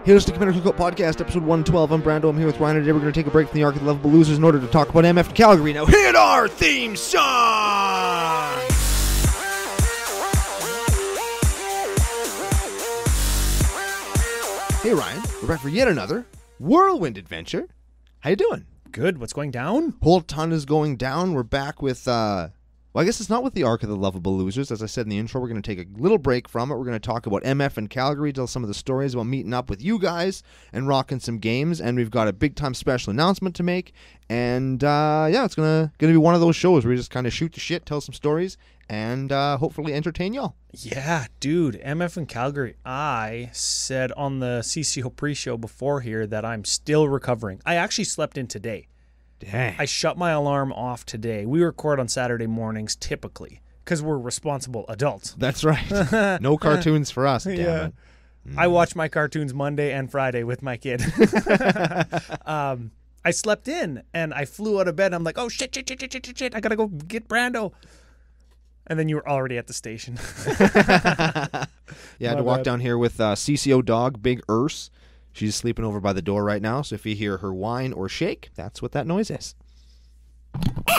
Hey, this is the Commander Cookout Podcast, episode 112. I'm Brando. I'm here with Ryan. Today we're going to take a break from the Arc of the Lovable Losers in order to talk about MF Calgary. Now hit our theme song! Hey Ryan, we're back for yet another whirlwind adventure. How you doing? Good. What's going down? Whole ton is going down. We're back with, well, I guess it's not with the Arc of the Lovable Losers. As I said in the intro, we're going to take a little break from it. We're going to talk about MF and Calgary, tell some of the stories about meeting up with you guys and rocking some games. And we've got a big-time special announcement to make. And, yeah, it's going to be one of those shows where we just kind of shoot the shit, tell some stories, and hopefully entertain y'all. Yeah, dude. MF and Calgary. I said on the CCO pre-show before here that I'm still recovering. I actually slept in today. Dang. I shut my alarm off today. We record on Saturday mornings typically because we're responsible adults. That's right. No cartoons for us, damn it. I watch my cartoons Monday and Friday with my kid. I slept in and I flew out of bed. And I'm like, oh, shit. I got to go get Brando. And then you were already at the station. Yeah, I had to walk down here with CCO dog, Big Urs. She's sleeping over by the door right now, so if you hear her whine or shake, that's what that noise is.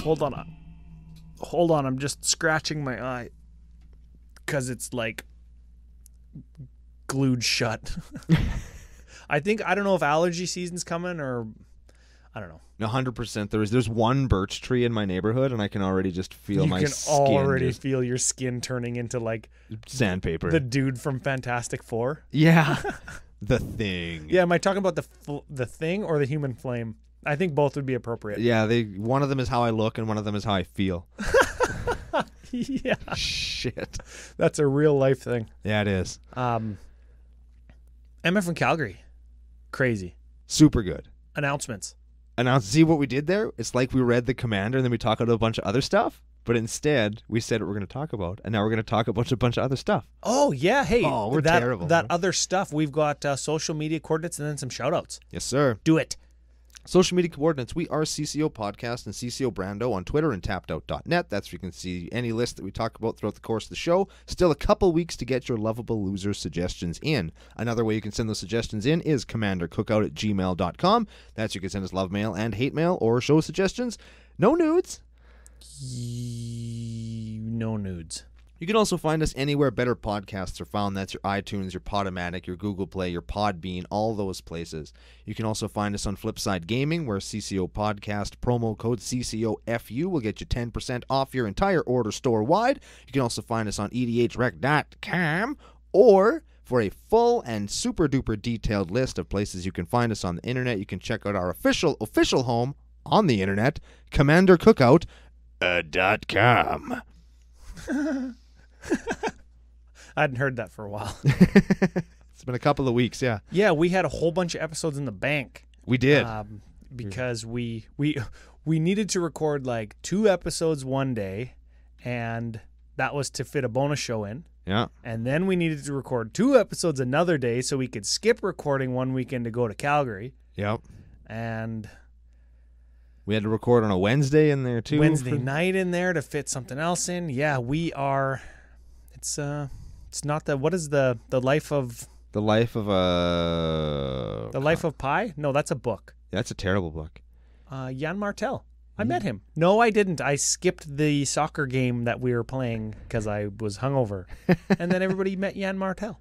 Hold on, I'm just scratching my eye because it's like glued shut. I don't know if allergy season's coming or I don't know. 100% there's one birch tree in my neighborhood, and I can already just feel my skin. You can already feel your skin turning into like sandpaper. The dude from Fantastic Four. Yeah. The Thing. Yeah, am I talking about the Thing or the Human Flame? I think both would be appropriate. Yeah, one of them is how I look and one of them is how I feel. Yeah. Shit. That's a real life thing. Yeah, it is. MF and Calgary. Crazy. Super good. Announcements. See what we did there? It's like we read the Commander and then we talked about a bunch of other stuff. But instead, we said what we're going to talk about, and now we're going to talk about a bunch of other stuff. Oh, yeah. Hey, we're terrible. That other stuff, we've got social media coordinates and then some shout-outs. Yes, sir. Do it. Social media coordinates. We are CCO Podcast and CCO Brando on Twitter and tappedout.net. That's where you can see any list that we talk about throughout the course of the show. Still a couple weeks to get your lovable loser suggestions in. Another way you can send those suggestions in is commandercookout@gmail.com. That's you can send us love mail and hate mail or show suggestions. No nudes. No nudes. You can also find us anywhere better podcasts are found. That's your iTunes, your Podomatic, your Google Play, your Podbean, all those places. You can also find us on Flipside Gaming, where CCO Podcast promo code CCOFU will get you 10% off your entire order store-wide. You can also find us on edhrec.com, or for a full and super-duper detailed list of places you can find us on the internet, you can check out our official home on the internet, CommanderCookout.com. I hadn't heard that for a while. It's been a couple of weeks, yeah. Yeah, we had a whole bunch of episodes in the bank. We did. Because we needed to record like 2 episodes one day, and that was to fit a bonus show in. Yeah. And then we needed to record 2 episodes another day so we could skip recording one weekend to go to Calgary. Yep. And we had to record on a Wednesday in there too. Wednesday night in there to fit something else in. Yeah, we are. It's not the. What is the life of? The life of a. The Life of Pi? No, that's a book. That's a terrible book. Jan Martel. I met him. No, I didn't. I skipped the soccer game that we were playing because I was hungover, and then everybody met Jan Martel.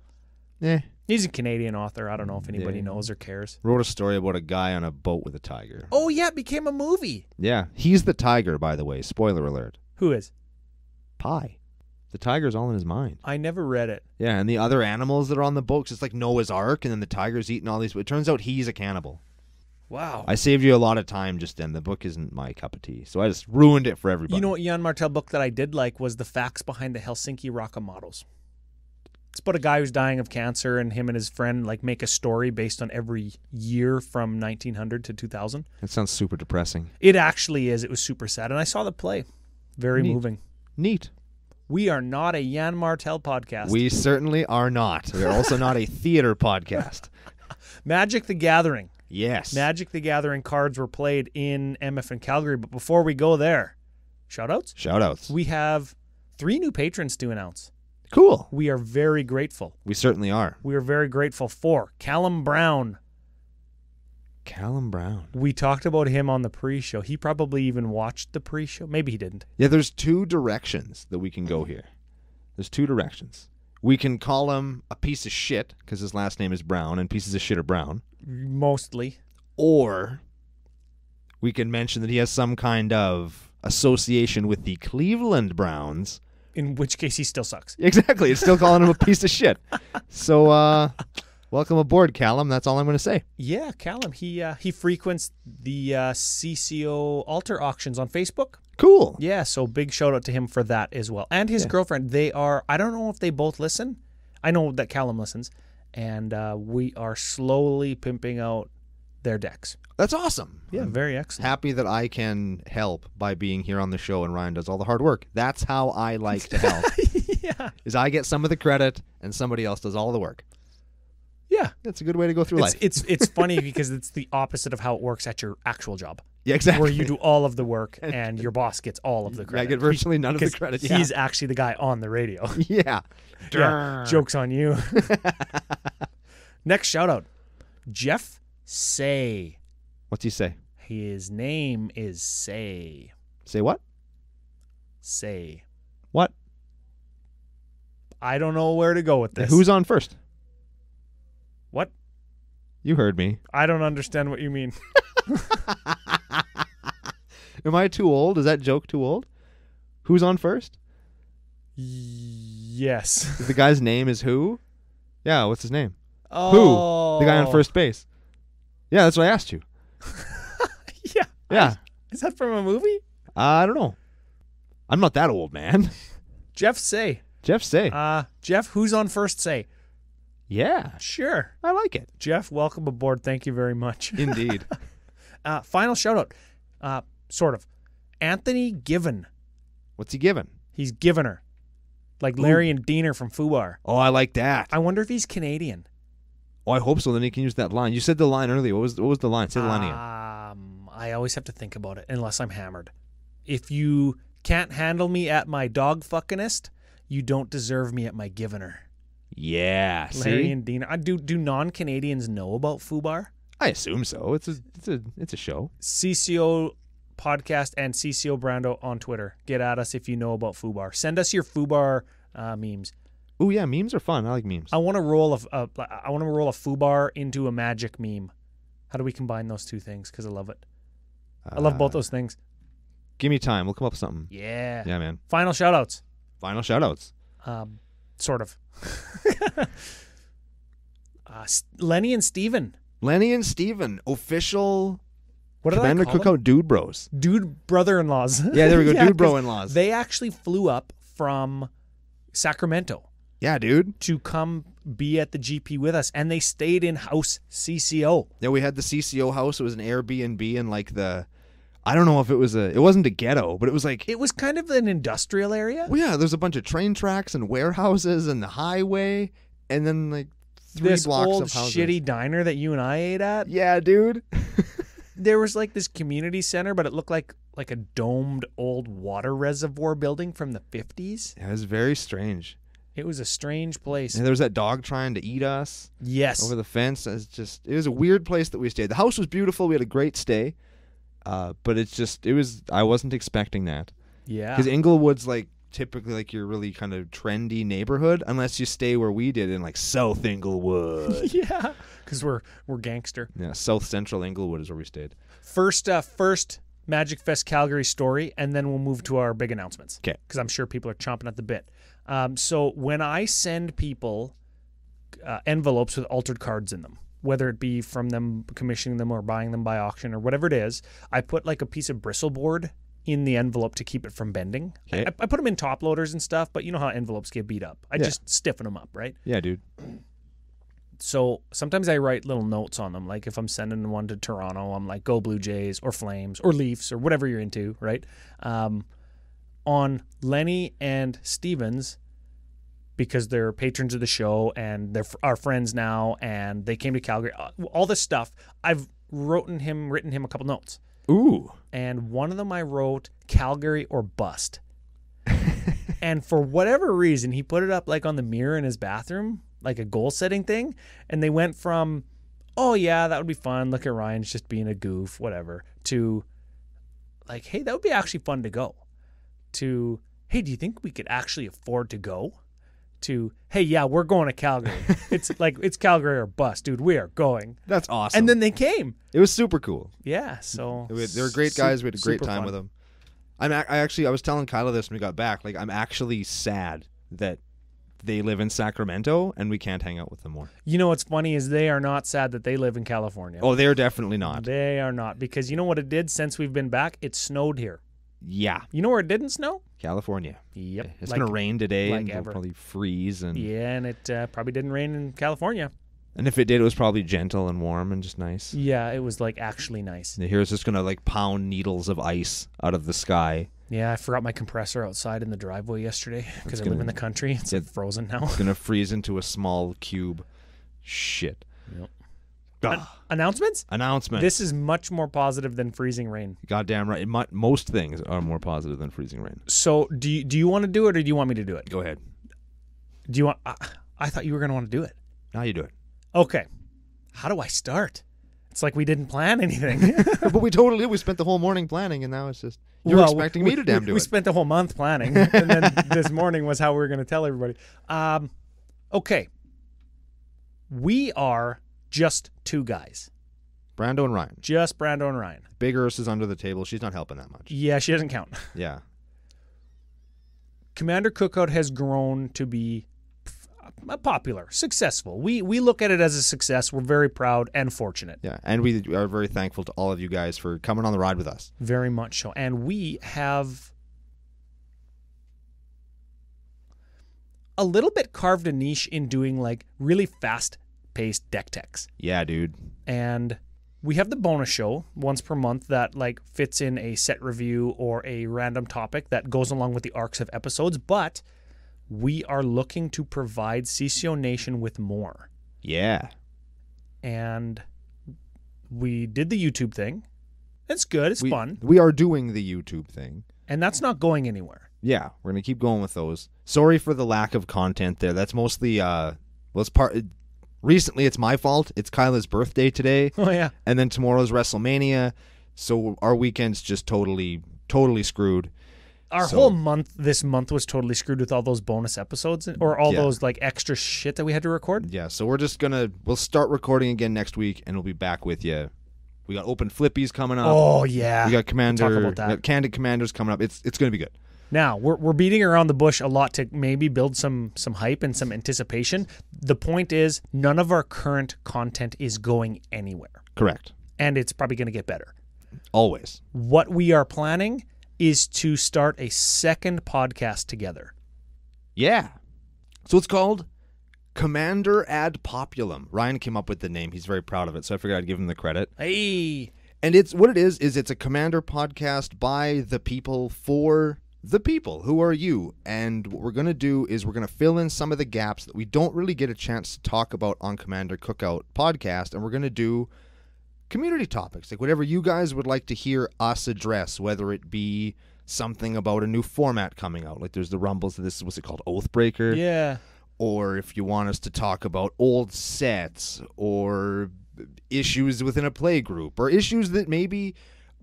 Yeah. He's a Canadian author. I don't know if anybody knows or cares. Wrote a story about a guy on a boat with a tiger. Oh, yeah, it became a movie. Yeah. He's the tiger, by the way. Spoiler alert. Who is? Pi. The tiger's all in his mind. I never read it. Yeah, and the other animals that are on the boat, it's like Noah's Ark, and then the tiger's eating all these. It turns out he's a cannibal. Wow. I saved you a lot of time just then. The book isn't my cup of tea, so I just ruined it for everybody. You know what Jan Martel book that I did like was The Facts Behind the Helsinki Rocket Models. It's about a guy who's dying of cancer, and him and his friend like make a story based on every year from 1900 to 2000. That sounds super depressing. It actually is. It was super sad, and I saw the play. Very moving. Neat. We are not a Jan Martel podcast. We certainly are not. We are also not a theater podcast. Magic the Gathering. Yes. Magic the Gathering cards were played in MF and Calgary, but before we go there, shout-outs? Shout-outs. We have 3 new patrons to announce. Cool. We are very grateful. We certainly are. We are very grateful for Callum Brown. Callum Brown. We talked about him on the pre-show. He probably even watched the pre-show. Maybe he didn't. Yeah, there's two directions that we can go here. There's two directions. We can call him a piece of shit because his last name is Brown and pieces of shit are brown. Mostly. Or we can mention that he has some kind of association with the Cleveland Browns. In which case he still sucks. Exactly. It's still calling him a piece of shit. So, welcome aboard, Callum. That's all I'm going to say. Yeah, Callum. He frequents the CCO altar auctions on Facebook. Cool. Yeah, so big shout out to him for that as well. And his girlfriend. They are, I don't know if they both listen. I know that Callum listens. And we are slowly pimping out their decks. That's awesome. Yeah, very excellent. Happy that I can help by being here on the show and Ryan does all the hard work. That's how I like to help. Yeah. Is I get some of the credit and somebody else does all the work. Yeah. That's a good way to go through life. It's funny because it's the opposite of how it works at your actual job. Yeah, exactly. Where you do all of the work and your boss gets all of the credit. I get virtually none of the credit. Yeah. He's actually the guy on the radio. Yeah. Yeah. Joke's on you. Next shout out. Jeff Say. What's he say? His name is Say. Say what? Say. What? I don't know where to go with this. Who's on first? What? You heard me. I don't understand what you mean. Am I too old? Is that joke too old? Who's on first? Yes. The guy's name is who? Yeah, what's his name? Oh. Who? The guy on first base. Yeah, that's what I asked you. Yeah. Yeah. Is that from a movie? I don't know. I'm not that old, man. Jeff Say. Jeff Say. Jeff, who's on first Say? Yeah. Sure. I like it. Jeff, welcome aboard. Thank you very much. Indeed. Final shout out. Sort of. Anthony Given. What's he giving? He's given her. Like Larry and Diener from Fubar. Oh, I like that. I wonder if he's Canadian. Oh, I hope so. Then he can use that line. You said the line earlier. What was the line? Say the line again. I always have to think about it unless I'm hammered. If you can't handle me at my dog fuckingest, you don't deserve me at my givener. Yeah. Larry See? and Diener. Do non-Canadians know about Fubar? I assume so. It's a show. CCO Podcast and CCO Brando on Twitter. Get at us if you know about Fubar. Send us your Fubar memes. Oh yeah, memes are fun. I like memes. I want to roll a Fubar into a Magic meme. How do we combine those two things? Because I love it. I love both those things. Give me time. We'll come up with something. Yeah. Yeah, man. Final shout-outs. Final shout-outs. Sort of. Lenny and Steven. Lenny and Steven, official What did Commander I call Cookout them? Dude Bros. Dude brother-in-laws. Yeah, there we go. Yeah, Dude bro-in-laws. They actually flew up from Sacramento Yeah, dude. to come be at the GP with us, and they stayed in house CCO. Yeah, we had the CCO house. It was an Airbnb in like I don't know if it wasn't a ghetto, but it was like. It was kind of an industrial area. Well, yeah, there's a bunch of train tracks and warehouses and the highway, and then like three This blocks old of houses. shitty diner that you and I ate at. Yeah, dude. There was like this community center, but it looked like a domed old water reservoir building from the 50s. Yeah, it was very strange. It was a strange place. And there was that dog trying to eat us Yes. over the fence. It was a weird place that we stayed. The house was beautiful. We had a great stay. But I wasn't expecting that. Yeah. Because Inglewood's like typically like your really kind of trendy neighborhood, unless you stay where we did in like South Inglewood. Yeah. Because we're gangster. Yeah, South Central Inglewood is where we stayed. First Magic Fest Calgary story, and then we'll move to our big announcements. Okay. Because I'm sure people are chomping at the bit. So when I send people envelopes with altered cards in them, whether it be from them commissioning them or buying them by auction or whatever it is, I put like a piece of bristleboard in the envelope to keep it from bending. Okay. I put them in top loaders and stuff, but you know how envelopes get beat up. I just stiffen them up, right? Yeah, dude. So sometimes I write little notes on them. Like if I'm sending one to Toronto, I'm like, go Blue Jays or Flames or Leafs or whatever you're into, right? On Lenny and Stevens, because they're patrons of the show and they're our friends now and they came to Calgary. All this stuff, I've written him a couple notes. Ooh. And one of them I wrote, Calgary or bust. And for whatever reason, he put it up like on the mirror in his bathroom, like a goal setting thing. And they went from, oh yeah, that would be fun. Look at Ryan's just being a goof, whatever, to like, hey, that would be actually fun to go. To, hey, do you think we could actually afford to go? To, hey, yeah, we're going to Calgary. It's like, it's Calgary or bust, dude. We are going. That's awesome. And then they came. It was super cool. Yeah, so They were great guys. We had a great time with them. I was telling Kyla this when we got back. Like, I'm actually sad that they live in Sacramento and we can't hang out with them more. You know what's funny is they are not sad that they live in California. Oh, they're definitely not. They are not, because you know what it did since we've been back? It snowed here. Yeah. You know where it didn't snow? California. Yep. It's going to rain today like and it'll ever. probably freeze. And it probably didn't rain in California. And if it did, it was probably gentle and warm and just nice. Yeah, it was like actually nice. And here it's just going to like pound needles of ice out of the sky. Yeah, I forgot my compressor outside in the driveway yesterday because I live in the country. It's frozen now. It's going to freeze into a small cube. Shit. Yep. Announcements? Announcements. This is much more positive than freezing rain. Goddamn right. Most things are more positive than freezing rain. So do you want to do it or do you want me to do it? Go ahead. Do you want? I thought you were going to want to do it. Now you do it. Okay. How do I start? It's like we didn't plan anything. But we totally did. We spent the whole morning planning, and now it's just you're expecting me to do it. We spent the whole month planning, and then this morning was how we were going to tell everybody. Okay. We are just two guys. Brando and Ryan. Just Brando and Ryan. Big Urs is under the table. She's not helping that much. Yeah, she doesn't count. Yeah. Commander Cookout has grown to be popular, successful. We look at it as a success. We're very proud and fortunate. Yeah, and we are very thankful to all of you guys for coming on the ride with us. Very much so. And we have a little bit carved a niche in doing like really fast-paced deck techs. Yeah, dude. And we have the bonus show once per month that like fits in a set review or a random topic that goes along with the arcs of episodes, but we are looking to provide CCO Nation with more. Yeah. And we did the YouTube thing. It's good. It's fun. We are doing the YouTube thing. And that's not going anywhere. Yeah, we're going to keep going with those. Sorry for the lack of content there. That's mostly, recently it's my fault. It's Kyla's birthday today. Oh, yeah. And then tomorrow's WrestleMania. So our weekend's just totally screwed. Our whole month, this month was totally screwed with all those bonus episodes or all those like extra shit that we had to record. Yeah, so we'll start recording again next week and we'll be back with you. We got open flippies coming up. Oh, yeah. We got Commander, we'll talk about that. We got Candid Commanders coming up. It's going to be good. Now, we're beating around the bush a lot to maybe build some hype and some anticipation. The point is, none of our current content is going anywhere. Correct. And it's probably going to get better. Always. What we are planning is to start a second podcast together. Yeah. So it's called Commander Ad Populum. Ryan came up with the name. He's very proud of it, so I figured I'd give him the credit. Hey. And it's what it is it's a Commander podcast by the people for the people. Who are you? And what we're going to do is we're going to fill in some of the gaps that we don't really get a chance to talk about on Commander Cookout Podcast, and we're going to do community topics, like whatever you guys would like to hear us address, whether it be something about a new format coming out, like there's the rumbles of this, what's it called, Oathbreaker? Yeah. Or if you want us to talk about old sets or issues within a play group or issues that maybe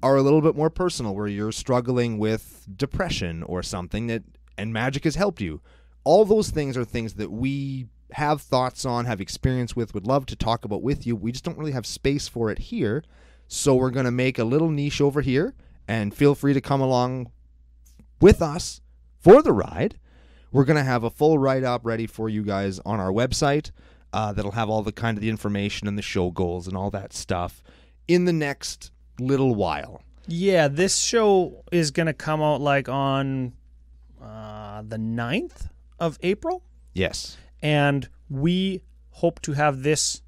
are a little bit more personal where you're struggling with depression or something and Magic has helped you. All those things are things that we have thoughts on, have experience with, would love to talk about with you. We just don't really have space for it here. So we're going to make a little niche over here, and feel free to come along with us for the ride. We're going to have a full write-up ready for you guys on our website that'll have all the kind of the information and the show goals and all that stuff in the next little while. Yeah, this show is going to come out like on the 9th of April. Yes. And we hope to have this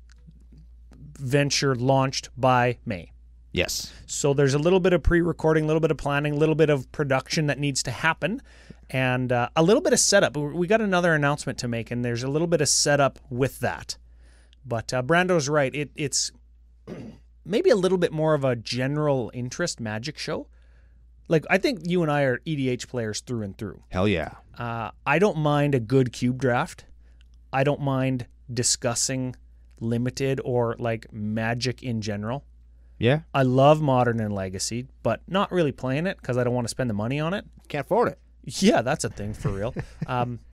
venture launched by May. Yes. So there's a little bit of pre-recording, a little bit of planning, a little bit of production that needs to happen, and a little bit of setup. We got another announcement to make, and there's a little bit of setup with that. But Brando's right. It's maybe a little bit more of a general interest Magic show. like, I think you and I are EDH players through and through. Hell yeah. I don't mind a good cube draft. I don't mind discussing Limited or like Magic in general. Yeah. I love Modern and Legacy, but not really playing it because I don't want to spend the money on it. Can't afford it. Yeah, that's a thing for real.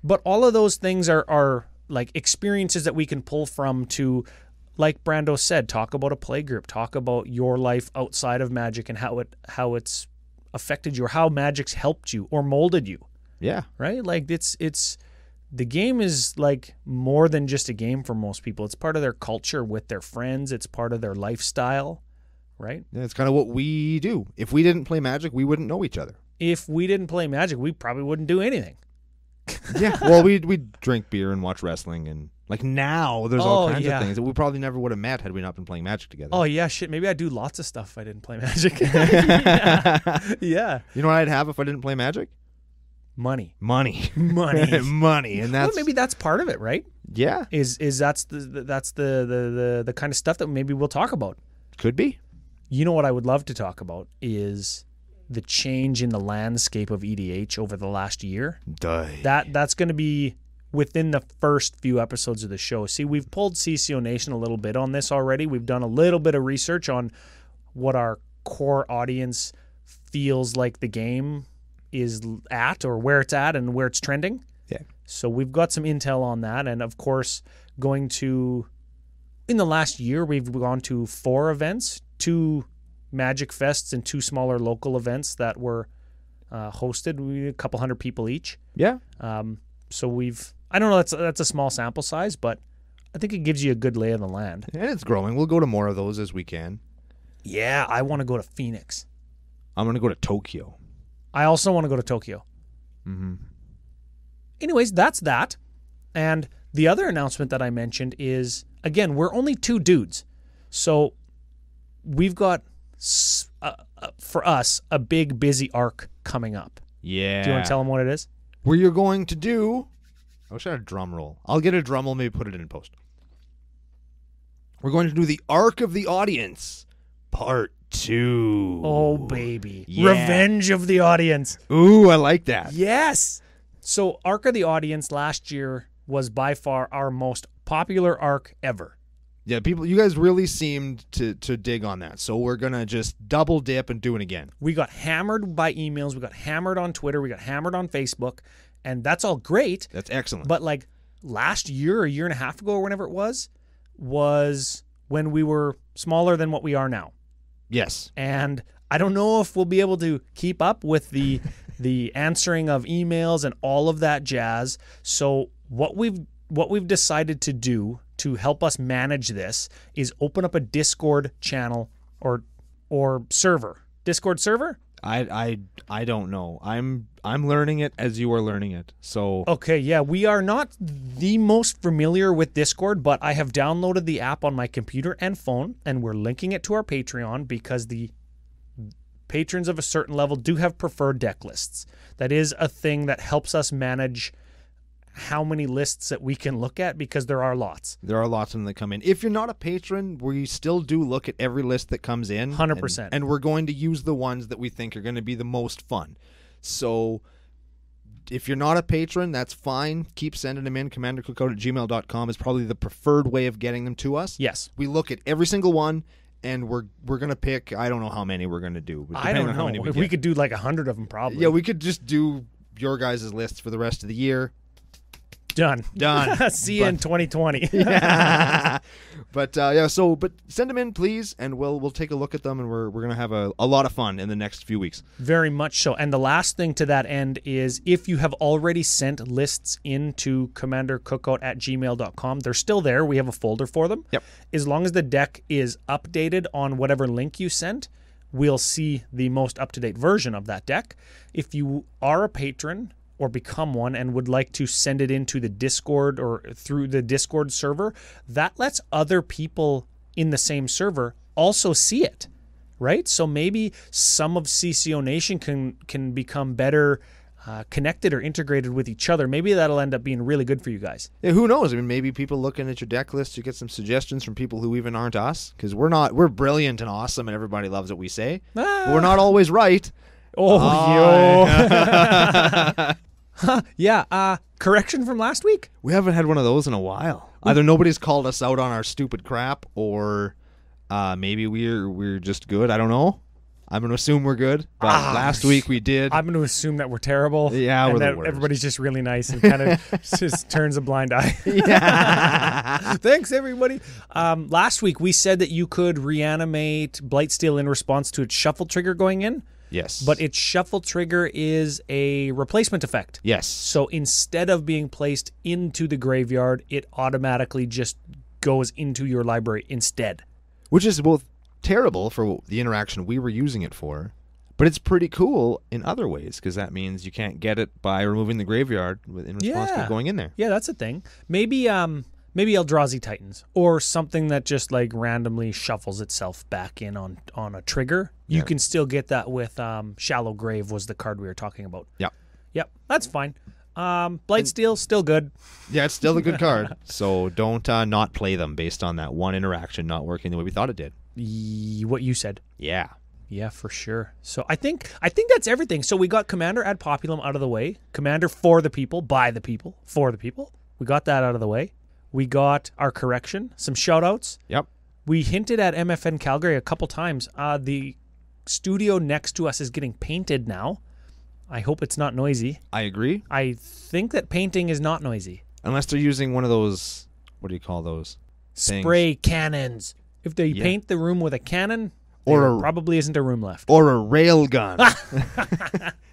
But all of those things are like experiences that we can pull from to, like Brando said, talk about a play group, talk about your life outside of Magic and how it's affected you or how Magic's helped you or molded you. Yeah. Right? Like it's the game is like more than just a game for most people. It's part of their culture with their friends. It's part of their lifestyle, right? Yeah, it's kind of what we do. If we didn't play Magic, we wouldn't know each other. If we didn't play Magic, we probably wouldn't do anything. Yeah. Well, we'd drink beer and watch wrestling, and like now there's all kinds of things that we probably never would have met had we not been playing Magic together. Oh yeah, shit. Maybe I'd do lots of stuff if I didn't play Magic. Yeah. You know what I'd have if I didn't play Magic? Money. Money. And that's maybe that's part of it, right? Yeah. Is that's the kind of stuff that maybe we'll talk about. Could be. You know what I would love to talk about is the change in the landscape of EDH over the last year. That's going to be within the first few episodes of the show. See, we've pulled CCO Nation a little bit on this already. We've done a little bit of research on what our core audience feels like the game is at or where it's at and where it's trending. Yeah. So we've got some intel on that. And of course, in the last year, we've gone to 4 events, 2 Magic Fests and 2 smaller local events that were hosted. A couple hundred people each. Yeah. So I don't know, that's a small sample size, but I think it gives you a good lay of the land. And it's growing. We'll go to more of those as we can. Yeah, I want to go to Phoenix. I'm going to go to Tokyo. I also want to go to Tokyo. Mm-hmm. Anyways, that's that. And the other announcement that I mentioned is, again, we're only 2 dudes. So we've got, for us, a big, busy arc coming up. Yeah. Do you want to tell them what it is? Where you're going to do... I wish I had a drum roll. I'll get a drum roll, maybe put it in post. We're going to do the Arc of the Audience, Part 2. Oh, baby. Yeah. Revenge of the Audience. Ooh, I like that. Yes. So Arc of the Audience last year was by far our most popular arc ever. Yeah, you guys really seemed to dig on that. So we're going to just double dip and do it again. We got hammered by emails. We got hammered on Twitter. We got hammered on Facebook. And that's all great. That's excellent. But like last year, a year and a half ago or whenever it was when we were smaller than what we are now. Yes. And I don't know if we'll be able to keep up with the answering of emails and all of that jazz. So what we've decided to do to help us manage this is open up a Discord channel or server. Discord server? I don't know. I'm learning it as you are learning it. So okay, yeah, we are not the most familiar with Discord, but I have downloaded the app on my computer and phone, and we're linking it to our Patreon because the patrons of a certain level do have preferred deck lists. That is a thing that helps us manage how many lists that we can look at because there are lots. There are lots of them that come in. If you're not a patron, we still do look at every list that comes in. 100%. And we're going to use the ones that we think are going to be the most fun. So if you're not a patron, that's fine. Keep sending them in. CommanderCookout@gmail.com is probably the preferred way of getting them to us. Yes. We look at every single one, and we're going to pick, I don't know how many we're going to do. I don't know. We could do like 100 of them probably. Yeah, we could just do your guys' lists for the rest of the year. Done. See you in 2020. Yeah. But send them in, please, and we'll take a look at them, and we're gonna have a lot of fun in the next few weeks. Very much so. And the last thing to that end is if you have already sent lists into commandercookout@gmail.com, they're still there. We have a folder for them. Yep. As long as the deck is updated on whatever link you sent, we'll see the most up-to-date version of that deck. If you are a patron or become one and would like to send it into the Discord or through the Discord server, that lets other people in the same server also see it, right? So maybe some of CCO Nation can become better connected or integrated with each other. Maybe that'll end up being really good for you guys. Yeah, who knows? I mean, maybe people looking at your deck list, you get some suggestions from people who even aren't us, because we're brilliant and awesome and everybody loves what we say. But we're not always right. Yeah. Correction from last week? We haven't had one of those in a while. Either nobody's called us out on our stupid crap, or maybe we're just good. I don't know. I'm going to assume we're good. But last week we did. I'm going to assume that we're terrible. Yeah, and we're that the worst. Everybody's just really nice and kind of just turns a blind eye. Yeah. Thanks, everybody. Last week we said that you could reanimate Blightsteel in response to its shuffle trigger going in. Yes. But its shuffle trigger is a replacement effect. Yes. So instead of being placed into the graveyard, it automatically just goes into your library instead. Which is both terrible for the interaction we were using it for, but it's pretty cool in other ways, because that means you can't get it by removing the graveyard in response to it going in there. Yeah, that's a thing. Maybe Eldrazi Titans, or something that just like randomly shuffles itself back in on a trigger. You can still get that with Shallow Grave was the card we were talking about. Yep, that's fine. Blightsteel, still good. Yeah, it's still a good card. So don't not play them based on that one interaction not working the way we thought it did. What you said. Yeah. Yeah, for sure. So I think that's everything. So we got Commander ad populum out of the way. Commander for the people, by the people, for the people. We got that out of the way. We got our correction, some shout-outs. Yep. We hinted at MFN Calgary a couple times. The studio next to us is getting painted now. I hope it's not noisy. I agree. I think that painting is not noisy. Unless they're using one of those, what do you call those? Spray cannons. If they paint the room with a cannon, there probably isn't a room left. Or a rail gun.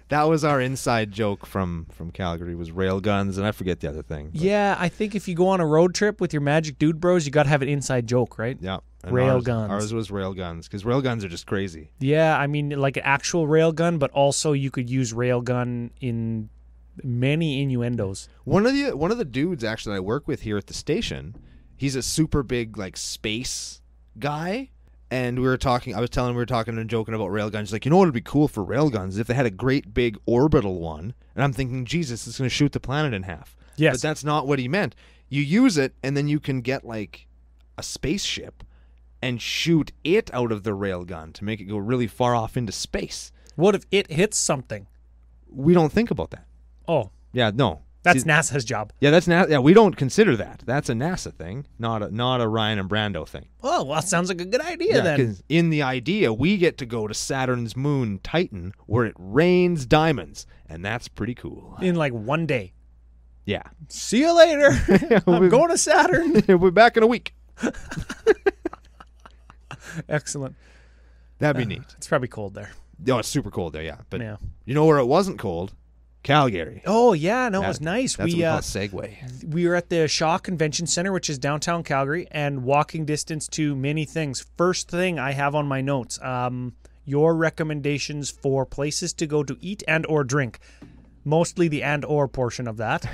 That was our inside joke from Calgary, was rail guns, and I forget the other thing. But. Yeah, I think if you go on a road trip with your Magic Dude Bros, you got to have an inside joke, right? Yeah. Rail guns. Ours was rail guns, because rail guns are just crazy. Yeah, I mean, like an actual rail gun, but also you could use rail gun in many innuendos. One of the dudes actually that I work with here at the station, he's a super big like space guy. And we were talking and joking about railguns. He's like, you know what would be cool for railguns if they had a great big orbital one. And I'm thinking, Jesus, it's going to shoot the planet in half. Yes. But that's not what he meant. You use it, and then you can get like a spaceship and shoot it out of the railgun to make it go really far off into space. What if it hits something? We don't think about that. Oh. Yeah, no. That's NASA's job. Yeah, that's NASA. Yeah, we don't consider that. That's a NASA thing, not a Ryan and Brando thing. Oh, well, that sounds like a good idea then. 'Cause in the idea, we get to go to Saturn's moon Titan, where it rains diamonds, and that's pretty cool. In like one day. Yeah. See you later. I'm going to Saturn. We're back in a week. Excellent. That'd be neat. It's probably cold there. Oh, it's super cold there, yeah. But yeah. You know where it wasn't cold? Calgary. Oh, yeah. No, it was nice. That's what we call a segue. We were at the Shaw Convention Center, which is downtown Calgary, and walking distance to many things. First thing I have on my notes, your recommendations for places to go to eat and or drink. Mostly the and or portion of that.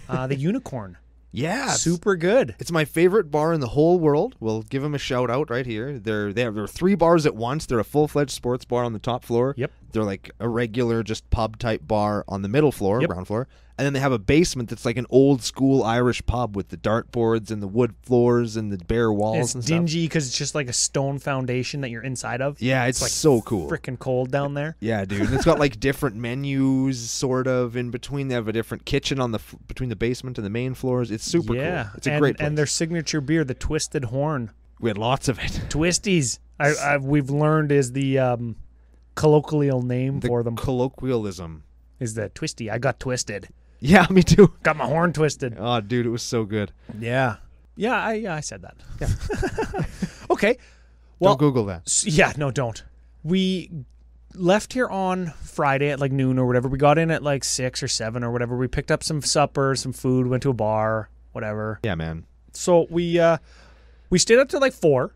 The Unicorn. Yeah. Super good. It's my favorite bar in the whole world. We'll give them a shout out right here. There are 3 bars at once. They're a full-fledged sports bar on the top floor. Yep. They're like a regular just pub type bar on the middle floor, ground floor. And then they have a basement that's like an old school Irish pub with the dartboards and the wood floors and the bare walls and stuff. It's dingy because it's just like a stone foundation that you're inside of. Yeah, it's like so cool. Freaking cold down there. Yeah, dude. And it's got like different menus sort of in between. They have a different kitchen on between the basement and the main floors. It's super cool. It's a great place. And their signature beer, the Twisted Horn. We had lots of it. Twisties. We've learned is the colloquial name for them. Colloquialism. Is the Twisty. I got twisted. Yeah, me too. Got my horn twisted. Oh, dude, it was so good. Yeah. Yeah, I said that. Yeah. Okay. Well, don't Google that. Yeah, no, don't. We left here on Friday at like noon or whatever. We got in at like 6 or 7 or whatever. We picked up some supper, some food, went to a bar, whatever. Yeah, man. So we stayed up till like 4.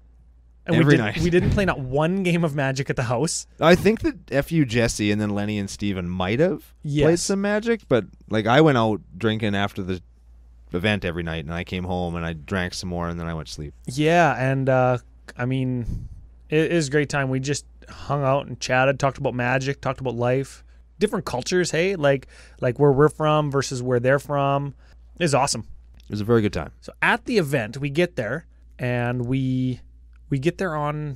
And every night. We didn't play not one game of Magic at the house. I think that FU Jesse and then Lenny and Steven might have played some Magic, but like I went out drinking after the event every night, and I came home and I drank some more, and then I went to sleep. Yeah, and I mean, it was a great time. We just hung out and chatted, talked about Magic, talked about life, different cultures. Hey, like where we're from versus where they're from. It was awesome. It was a very good time. So at the event, we get there and we get there on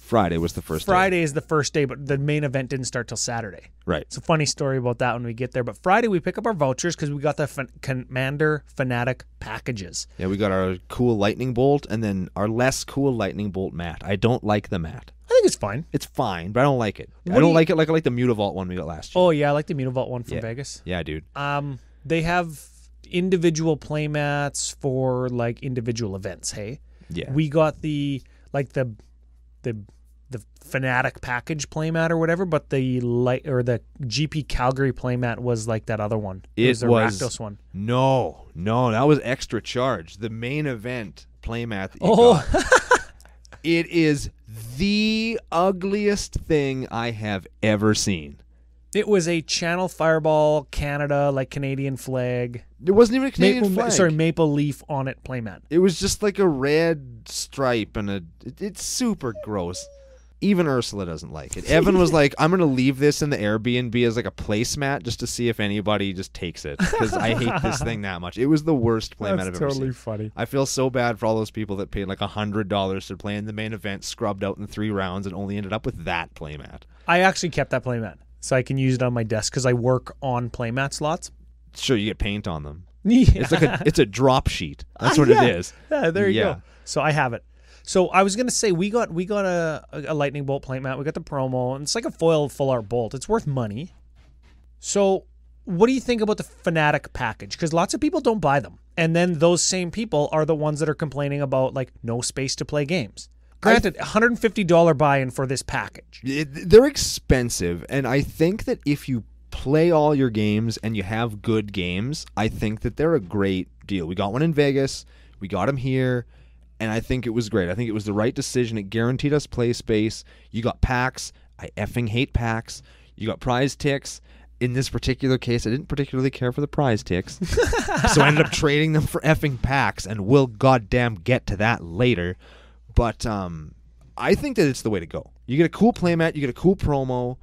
Friday was the first day. Friday is the first day, but the main event didn't start till Saturday. Right. It's a funny story about that when we get there. But Friday, we pick up our vouchers because we got the Commander Fanatic packages. Yeah, we got our cool lightning bolt and then our less cool lightning bolt mat. I don't like the mat. I think it's fine. It's fine, but I don't like it. I don't like it like I like the Mutavault one we got last year. Oh, yeah, I like the Mutavault one from Vegas. Yeah, dude. They have individual playmats for like individual events, hey? Yeah. We got the Fanatic package playmat or whatever, but the GP Calgary playmat was like that other one. It was the Rakdos one. No, that was extra charge. The main event playmat that you got. It is the ugliest thing I have ever seen. It was a Channel Fireball Canada, like Canadian flag. It wasn't even a Canadian flag. Sorry, maple leaf on it playmat. It was just like a red stripe and it's super gross. Even Ursula doesn't like it. Evan was like, I'm going to leave this in the Airbnb as like a placemat just to see if anybody just takes it because I hate this thing that much. It was the worst playmat I've ever seen. That's totally funny. I feel so bad for all those people that paid like $100 to play in the main event, scrubbed out in 3 rounds, and only ended up with that playmat. I actually kept that playmat so I can use it on my desk because I work on playmat slots. Sure, you get paint on them. Yeah. It's a drop sheet. That's what it is. Yeah, there you go. So I have it. So I was gonna say we got a lightning bolt playmat. We got the promo, and it's like a foil full art bolt. It's worth money. So what do you think about the Fanatic package? Because lots of people don't buy them, and then those same people are the ones that are complaining about like no space to play games. Granted, $150 buy-in for this package. They're expensive, and I think that if you play all your games and you have good games, I think that they're a great deal. We got one in Vegas. We got them here. And I think it was great. I think it was the right decision. It guaranteed us play space. You got packs. I effing hate packs. You got prize ticks. In this particular case, I didn't particularly care for the prize ticks. So I ended up trading them for effing packs, and we'll goddamn get to that later. But I think that it's the way to go. You get a cool playmat. You get a cool promo,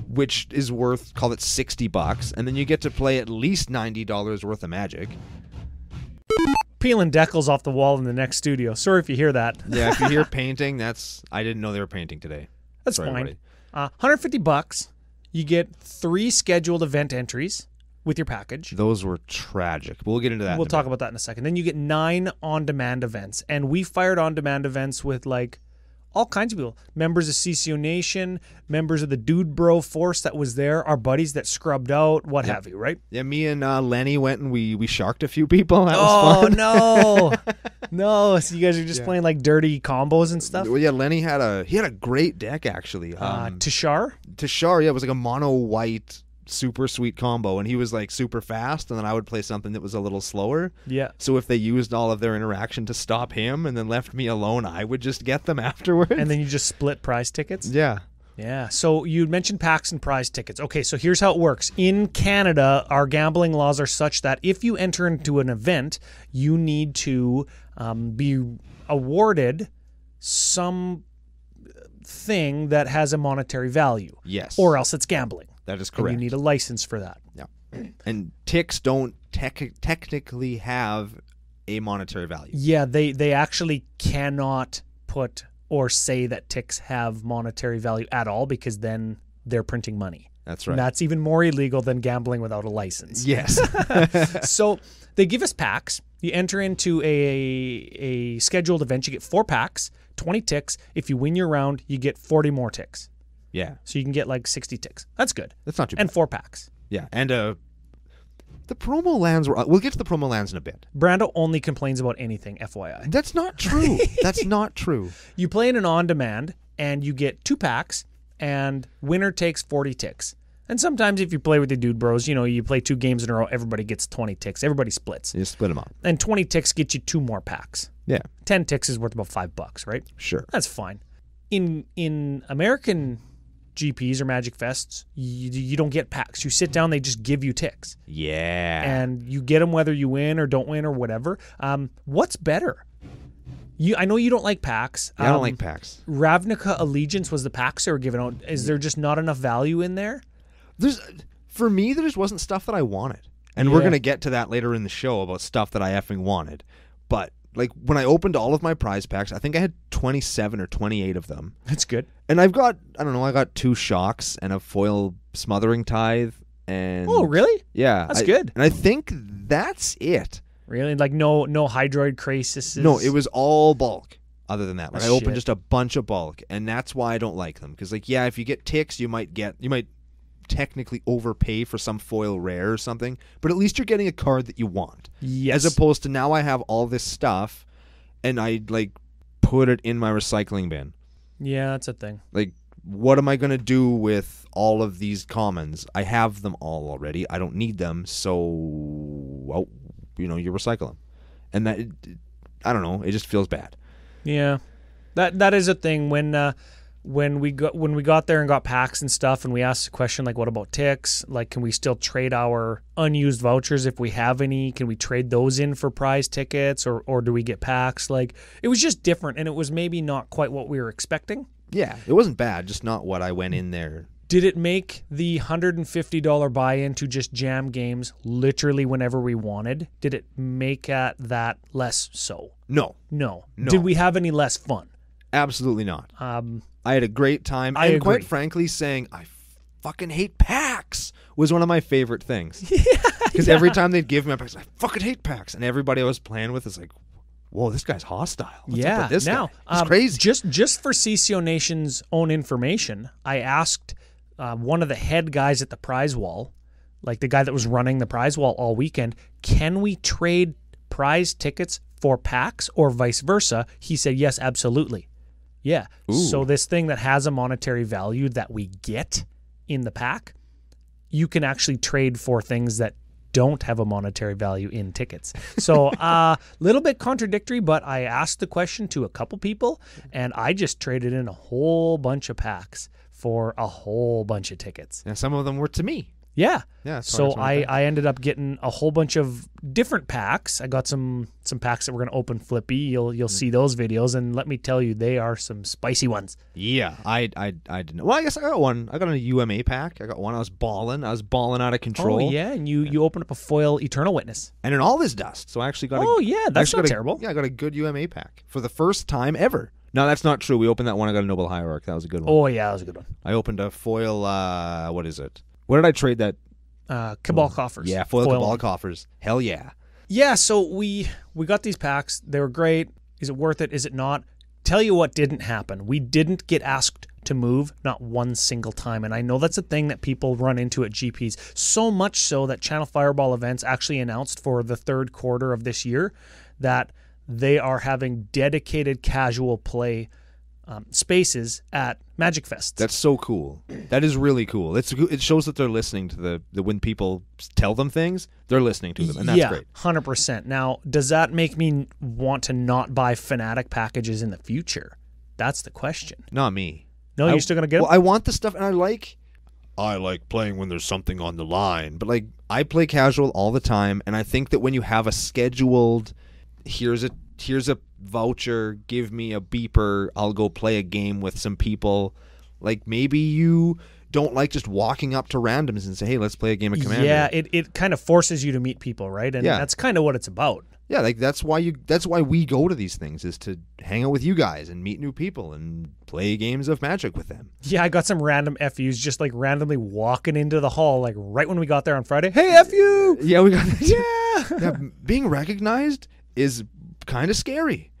which is worth, call it $60, and then you get to play at least $90 worth of Magic. Peeling decals off the wall in the next studio. Sorry if you hear that. Yeah, if you hear painting, I didn't know they were painting today. That's fine. $150. You get 3 scheduled event entries with your package. Those were tragic. We'll get into that. We'll talk about that in a second. Then you get 9 on-demand events, and we fired on-demand events with like all kinds of people. Members of CCO Nation, members of the Dude Bro Force that was there, our buddies that scrubbed out, what have you, right? Yeah, me and Lenny went and we sharked a few people. That was fun. No. No, so you guys are just playing like dirty combos and stuff? Well, yeah, Lenny had a great deck, actually. Tashar? Tashar, yeah, it was like a mono-white super sweet combo, and he was like super fast, and then I would play something that was a little slower. Yeah. So if they used all of their interaction to stop him and then left me alone, I would just get them afterwards. And then you just split prize tickets? Yeah. Yeah. So you mentioned packs and prize tickets. Okay, so here's how it works. In Canada, our gambling laws are such that if you enter into an event, you need to be awarded some thing that has a monetary value. Yes. Or else it's gambling. That is correct. And you need a license for that. Yeah. And ticks don't technically have a monetary value. Yeah, they actually cannot put or say that ticks have monetary value at all because then they're printing money. That's right. And that's even more illegal than gambling without a license. Yes. So they give us packs. You enter into a scheduled event. You get 4 packs, 20 ticks. If you win your round, you get 40 more ticks. Yeah. So you can get like 60 ticks. That's good. That's not too bad. And 4 packs. Yeah. And the promo lands were... We'll get to the promo lands in a bit. Brando only complains about anything, FYI. That's not true. That's not true. You play in an on-demand, and you get 2 packs, and winner takes 40 ticks. And sometimes if you play with the Dude Bros, you play 2 games in a row, everybody gets 20 ticks. Everybody splits. You split them up. And 20 ticks get you 2 more packs. Yeah. 10 ticks is worth about $5, right? Sure. That's fine. In American GPs or Magic Fests, you don't get packs. You sit down, they just give you ticks. Yeah. And you get them whether you win or don't win or whatever. What's better? I know you don't like packs. Yeah, I don't like packs. Ravnica Allegiance was the packs they were giving out. Is there just not enough value in there? For me, there just wasn't stuff that I wanted. And we're going to get to that later in the show about stuff that I effing wanted. But like when I opened all of my prize packs, I think I had 27 or 28 of them. That's good. And I've got, I don't know, I got 2 shocks and a foil smothering tithe. And Oh, really? yeah. That's good. And I think that's it. Really? Like no hydroid crises? No, it was all bulk. Other than that, like I opened Shit. just a bunch of bulk, and that's why I don't like them. Because like, yeah, if you get ticks, you might technically overpay for some foil rare or something, but at least you're getting a card that you want. Yes. As opposed to now I have all this stuff, and I like put it in my recycling bin. Yeah, that's a thing. Like, what am I gonna do with all of these commons? I have them all already. I don't need them, so well, you recycle them, and that I don't know. It just feels bad. Yeah, that is a thing. When we got there and got packs and stuff, and we asked the question like, what about ticks? Like, can we still trade our unused vouchers if we have any? Can we trade those in for prize tickets, or do we get packs? Like, it was just different, and it was maybe not quite what we were expecting. Yeah, it wasn't bad, just not what I went in there. Did it make the $150 buy-in to just jam games literally whenever we wanted? Did it make that less so? No. Did we have any less fun? Absolutely not. I I had a great time. I and agree. quite frankly, saying I fucking hate PAX was one of my favorite things. Because every time they'd give me a PAX, I fucking hate PAX. And everybody I was playing with is like, whoa, this guy's hostile. What's up with this guy? He's crazy. Just for CCO Nation's own information, I asked one of the head guys at the prize wall, like the guy that was running the prize wall all weekend, can we trade prize tickets for packs or vice versa? He said, yes, absolutely. Yeah. Ooh. So this thing that has a monetary value that we get in the pack, you can actually trade for things that don't have a monetary value in tickets. So a little bit contradictory, but I asked the question to a couple people, and I just traded in a whole bunch of packs for a whole bunch of tickets. And some of them were to me. Yeah. Yeah. So I ended up getting a whole bunch of different packs. I got some packs that we're going to open flippy. You'll see those videos, and let me tell you, they are some spicy ones. Yeah, I didn't. Well, I guess I got one. I got a UMA pack. I got one. I was balling out of control. Oh yeah, and you opened up a foil Eternal Witness. And in all this dust, so I actually got. That's not terrible. Yeah, I got a good UMA pack for the first time ever. No, that's not true. We opened that one. I got a Noble Hierarch. That was a good one. Oh yeah, that was a good one. I opened a foil. What is it? What did I trade that? Cabal Coffers. Yeah, foil Cabal Coffers. Hell yeah. Yeah, so we got these packs. They were great. Is it worth it? Is it not? Tell you what didn't happen. We didn't get asked to move, not one single time. And I know that's a thing that people run into at GPs. So much so that Channel Fireball Events actually announced for the third quarter of this year that they are having dedicated casual play spaces at Magic Fest. That's so cool. That is really cool. It shows that they're listening to the when people tell them things, they're listening to them, and that's great. 100%. Now, does that make me want to not buy Fnatic packages in the future? That's the question. Not me. No, you're still gonna get them? Well, I want the stuff, and I like playing when there's something on the line, but like I play casual all the time, and I think that when you have a scheduled, here's a voucher, give me a beeper, I'll go play a game with some people. Like maybe you don't like just walking up to randoms and say, hey, let's play a game of Commander. Yeah, it kind of forces you to meet people, right? And that's kind of what it's about. Yeah, like that's why we go to these things, is to hang out with you guys and meet new people and play games of Magic with them. Yeah, I got some random FUs just like randomly walking into the hall like right when we got there on Friday. Hey, FU! Yeah, we got yeah, being recognized is kind of scary.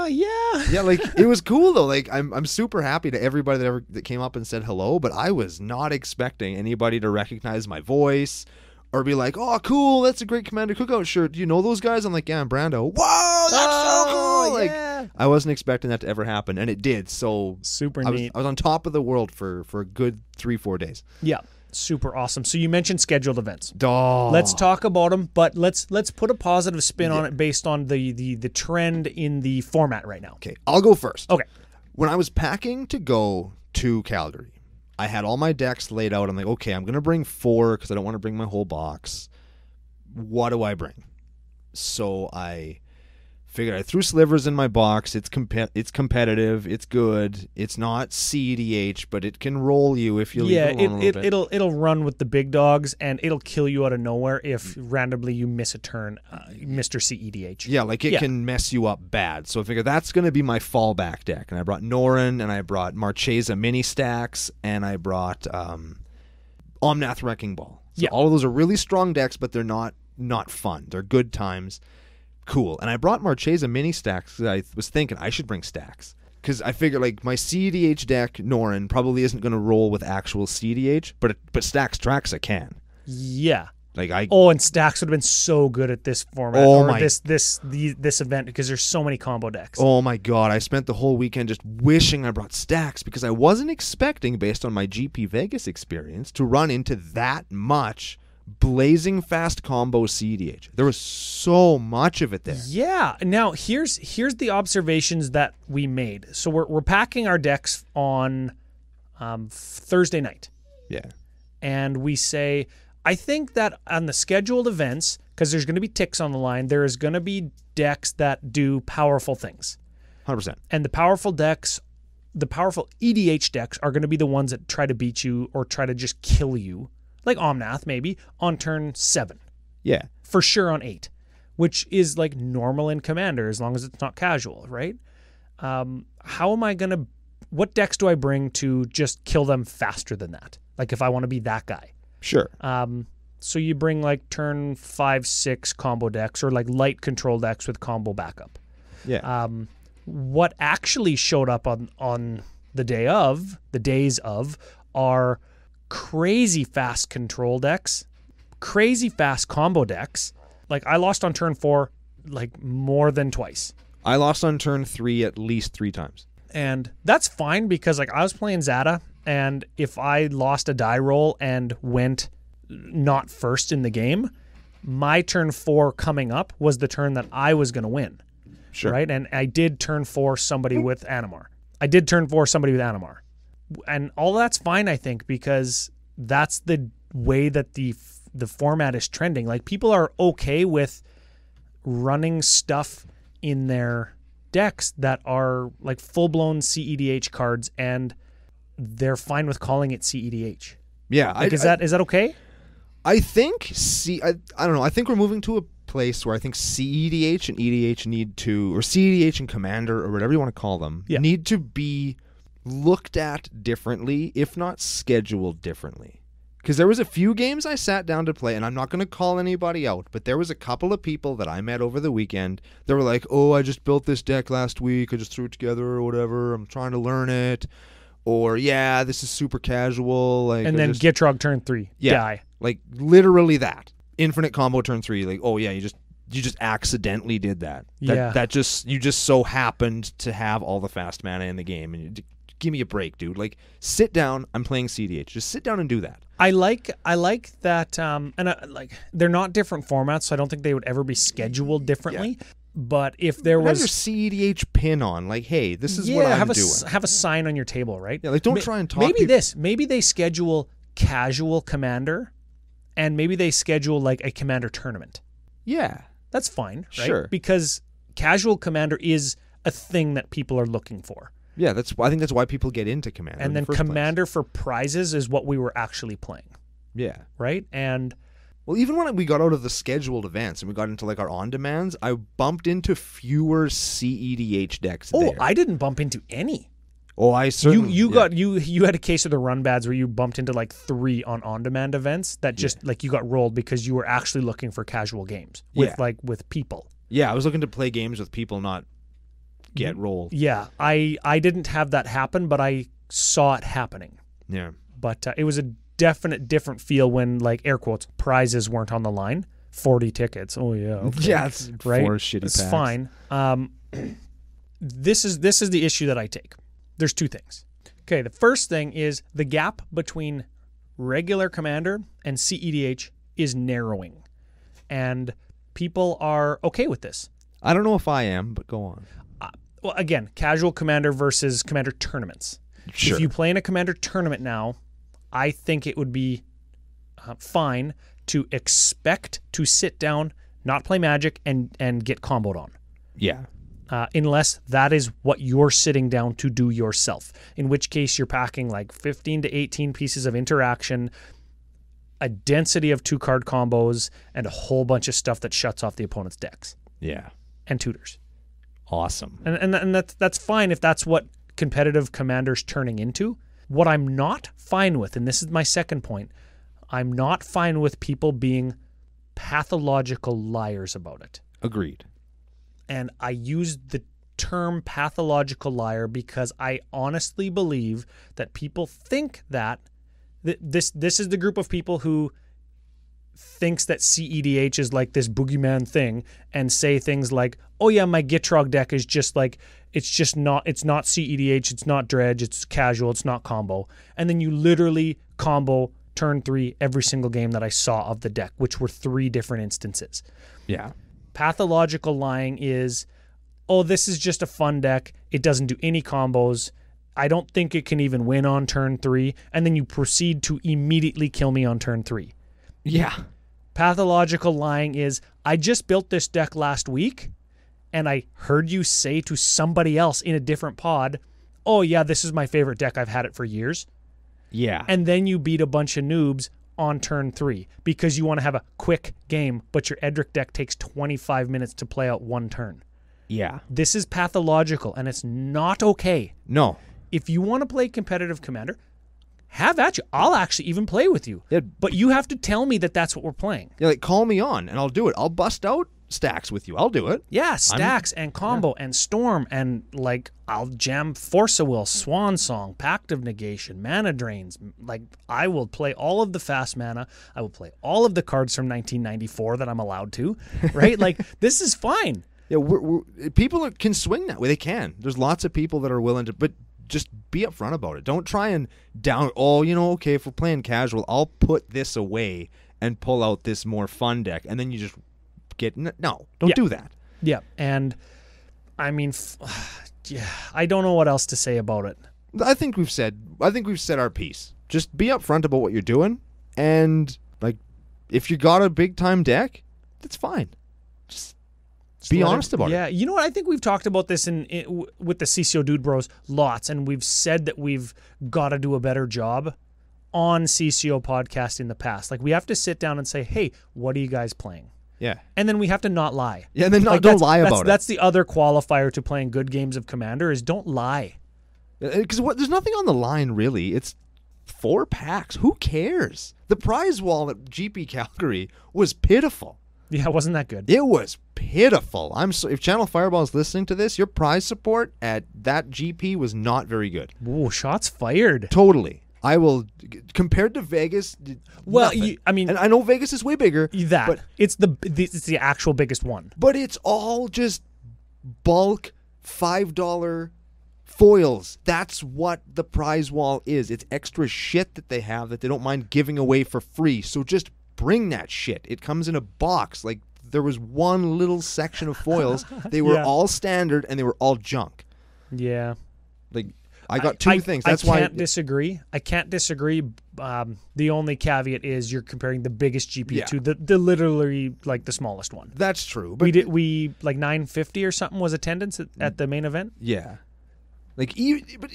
Yeah, like it was cool though. Like I'm super happy to everybody that came up and said hello, but I was not expecting anybody to recognize my voice or be like, "Oh, cool, that's a great Commander Cookout shirt. Do you know those guys?" I'm like, "Yeah, I'm Brando." Whoa, that's so cool! Like I wasn't expecting that to ever happen, and it did. So super neat. I was on top of the world for a good 3-4 days. Yeah. Super awesome. So you mentioned scheduled events. Oh. Let's talk about them, but let's put a positive spin on it based on the trend in the format right now. Okay, I'll go first. Okay. When I was packing to go to Calgary, I had all my decks laid out. I'm like, okay, I'm going to bring 4 because I don't want to bring my whole box. What do I bring? So I figured I threw slivers in my box. It's competitive. It's good. It's not CEDH, but it can roll you if you leave it alone a little bit. It'll run with the big dogs, and it'll kill you out of nowhere if randomly you miss a turn, Mr. CEDH. Yeah, like it can mess you up bad. So I figured that's going to be my fallback deck. And I brought Norin, and I brought Marchesa mini stacks, and I brought Omnath Wrecking Ball. So all of those are really strong decks, but they're not fun. They're good times. Cool. And I brought Marchesa mini stacks because I was thinking I should bring stacks. Because I figure like my CDH deck, Norin, probably isn't going to roll with actual CDH, but Stacks Traxa can. Yeah. Like and Stacks would have been so good at this format this event because there's so many combo decks. Oh my god, I spent the whole weekend just wishing I brought Stacks because I wasn't expecting, based on my GP Vegas experience, to run into that much blazing fast combo CDH. There was so much of it there. Yeah. Now here's the observations that we made. So we're packing our decks on Thursday night. Yeah. And we say, I think that on the scheduled events, because there's going to be ticks on the line, there is going to be decks that do powerful things. 100%. And the powerful EDH decks are going to be the ones that try to beat you or try to just kill you. Like Omnath, maybe, on turn 7. Yeah. For sure on 8, which is like normal in Commander as long as it's not casual, right? What decks do I bring to just kill them faster than that? Like if I want to be that guy. Sure. So you bring like turn 5, 6 combo decks or like light control decks with combo backup. Yeah. What actually showed up on the days of are crazy fast control decks, crazy fast combo decks. Like I lost on turn 4 like more than twice. I lost on turn 3 at least 3 times. And that's fine because like I was playing Zada, and if I lost a die roll and went not first in the game, my turn 4 coming up was the turn that I was going to win. Sure. Right? And I did turn 4 somebody with Animar. And all that's fine, I think, because that's the way that the format is trending. Like people are okay with running stuff in their decks that are like full-blown CEDH cards, and they're fine with calling it CEDH. Yeah, like, is that okay? I think I don't know. I think we're moving to a place where I think CEDH and EDH need to, or CEDH and Commander or whatever you want to call them, need to be looked at differently, if not scheduled differently. Because there was a few games I sat down to play, and I'm not going to call anybody out, but there was a couple of people that I met over the weekend that were like, oh, I just built this deck last week, I just threw it together or whatever, I'm trying to learn it, or yeah, this is super casual. Like, and then Gitrog turn 3, die. Like literally that. Infinite combo turn 3, like, oh yeah, you just accidentally did that. That you just so happened to have all the fast mana in the game, and give me a break, dude. Like, sit down. I'm playing CDH. Just sit down and do that. I like that, like they're not different formats, so I don't think they would ever be scheduled differently. Yeah. But if there was your CDH pin on, like, hey, this is what I'm doing. Have a sign on your table, right? Yeah, like don't try and talk. Maybe they schedule casual Commander, and maybe they schedule like a Commander tournament. Yeah, that's fine, right? Sure. Because casual Commander is a thing that people are looking for. Yeah, I think that's why people get into Commander. And then Commander for prizes is what we were actually playing. Yeah. Right? And well, even when we got out of the scheduled events and we got into like our on-demands, I bumped into fewer CEDH decks there. I didn't bump into any. Oh, I certainly... You had a case of the run bads where you bumped into like 3 on-demand events that just like you got rolled because you were actually looking for casual games with people. Yeah, I was looking to play games with people, not get rolled. Yeah, I didn't have that happen, but I saw it happening. Yeah. But it was a definite different feel when, like, air quotes, prizes weren't on the line. 40 tickets. Oh, yeah. Okay. Yeah, it's right? 4 shitty packs. It's fine. This is the issue that I take. There's 2 things. Okay, the first thing is the gap between regular Commander and CEDH is narrowing. And people are okay with this. I don't know if I am, but go on. Well, again, casual Commander versus Commander tournaments. Sure. If you play in a Commander tournament now, I think it would be fine to expect to sit down, not play Magic, and get comboed on. Yeah. Unless that is what you're sitting down to do yourself, in which case you're packing like 15 to 18 pieces of interaction, a density of 2-card combos, and a whole bunch of stuff that shuts off the opponent's decks. Yeah. And tutors. Awesome. And that's fine if that's what competitive Commander's turning into. What I'm not fine with, and this is my second point, I'm not fine with people being pathological liars about it. Agreed. And I use the term pathological liar because I honestly believe that people think that this is the group of people who thinks that CEDH is like this boogeyman thing and say things like, oh yeah, my Gitrog deck is just like, it's not CEDH, it's not dredge, it's casual, it's not combo. And then you literally combo turn 3 every single game that I saw of the deck, which were 3 different instances. Yeah. Pathological lying is, oh, this is just a fun deck. It doesn't do any combos. I don't think it can even win on turn 3. And then you proceed to immediately kill me on turn 3. Yeah. Pathological lying is, I just built this deck last week and I heard you say to somebody else in a different pod, oh yeah, this is my favorite deck. I've had it for years. Yeah. And then you beat a bunch of noobs on turn 3 because you want to have a quick game, but your Edric deck takes 25 minutes to play out one turn. Yeah. This is pathological, and it's not okay. No. If you want to play competitive Commander, have at you. I'll actually even play with you. Yeah. But you have to tell me that that's what we're playing. Yeah, like, call me on, and I'll do it. I'll bust out stacks with you. I'll do it. Yeah, stacks and combo and storm, and like I'll jam Force of Will, Swan Song, Pact of Negation, Mana Drains. Like, I will play all of the fast mana. I will play all of the cards from 1994 that I'm allowed to, right? Like, this is fine. Yeah, people can swing that way. They can. There's lots of people that are willing to, but just be upfront about it. Don't try and okay, if we're playing casual, I'll put this away and pull out this more fun deck, and then you just don't do that. Yeah, and I mean, I don't know what else to say about it. I think we've said our piece. Just be upfront about what you're doing, and like, if you got a big time deck, that's fine. Just be honest about it. Yeah, you know what? I think we've talked about this with the CCO Dude Bros lots, and we've said that we've got to do a better job on CCO Podcast in the past. Like, we have to sit down and say, hey, what are you guys playing? Yeah. And then we have to not lie. Yeah, and then don't lie about it. That's the other qualifier to playing good games of Commander is don't lie. Because there's nothing on the line, really. It's 4 packs. Who cares? The prize wall at GP Calgary was pitiful. Yeah, wasn't that good? It was pitiful. If Channel Fireball is listening to this, your prize support at that GP was not very good. Ooh, shots fired. Totally. I will, compared to Vegas. Well, and I know Vegas is way bigger. But it's the actual biggest one. But it's all just bulk $5 foils. That's what the prize wall is. It's extra shit that they have that they don't mind giving away for free. So just bring that shit. It comes in a box. Like, there was one little section of foils. They were all standard and they were all junk. Yeah. Like, I got 2 things. That's why I can't disagree. I can't disagree. The only caveat is you're comparing the biggest GP to the literally like the smallest one. That's true. But we like 950 or something was attendance at the main event. Yeah. Like, but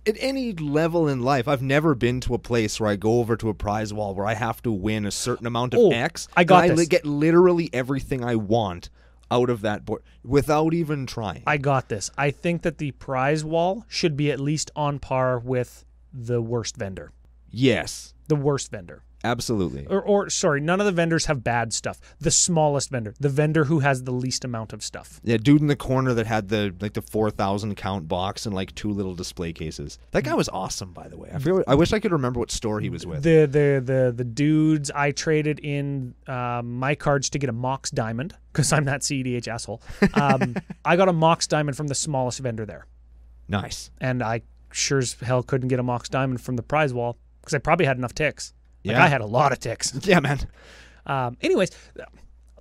at any level in life, I've never been to a place where I go over to a prize wall where I have to win a certain amount of X. I get literally everything I want out of that board without even trying. I got this. I think that the prize wall should be at least on par with the worst vendor. Yes. The worst vendor. Absolutely. Or sorry, none of the vendors have bad stuff. The smallest vendor. The vendor who has the least amount of stuff. Yeah, dude in the corner that had the 4,000 count box and like 2 little display cases. That guy was awesome, by the way. I wish I could remember what store he was with. The dudes I traded in my cards to get a Mox Diamond, because I'm that CEDH asshole. I got a Mox Diamond from the smallest vendor there. Nice. And I sure as hell couldn't get a Mox Diamond from the prize wall because I probably had enough ticks. Like, I had a lot of ticks. Yeah, man. Anyways,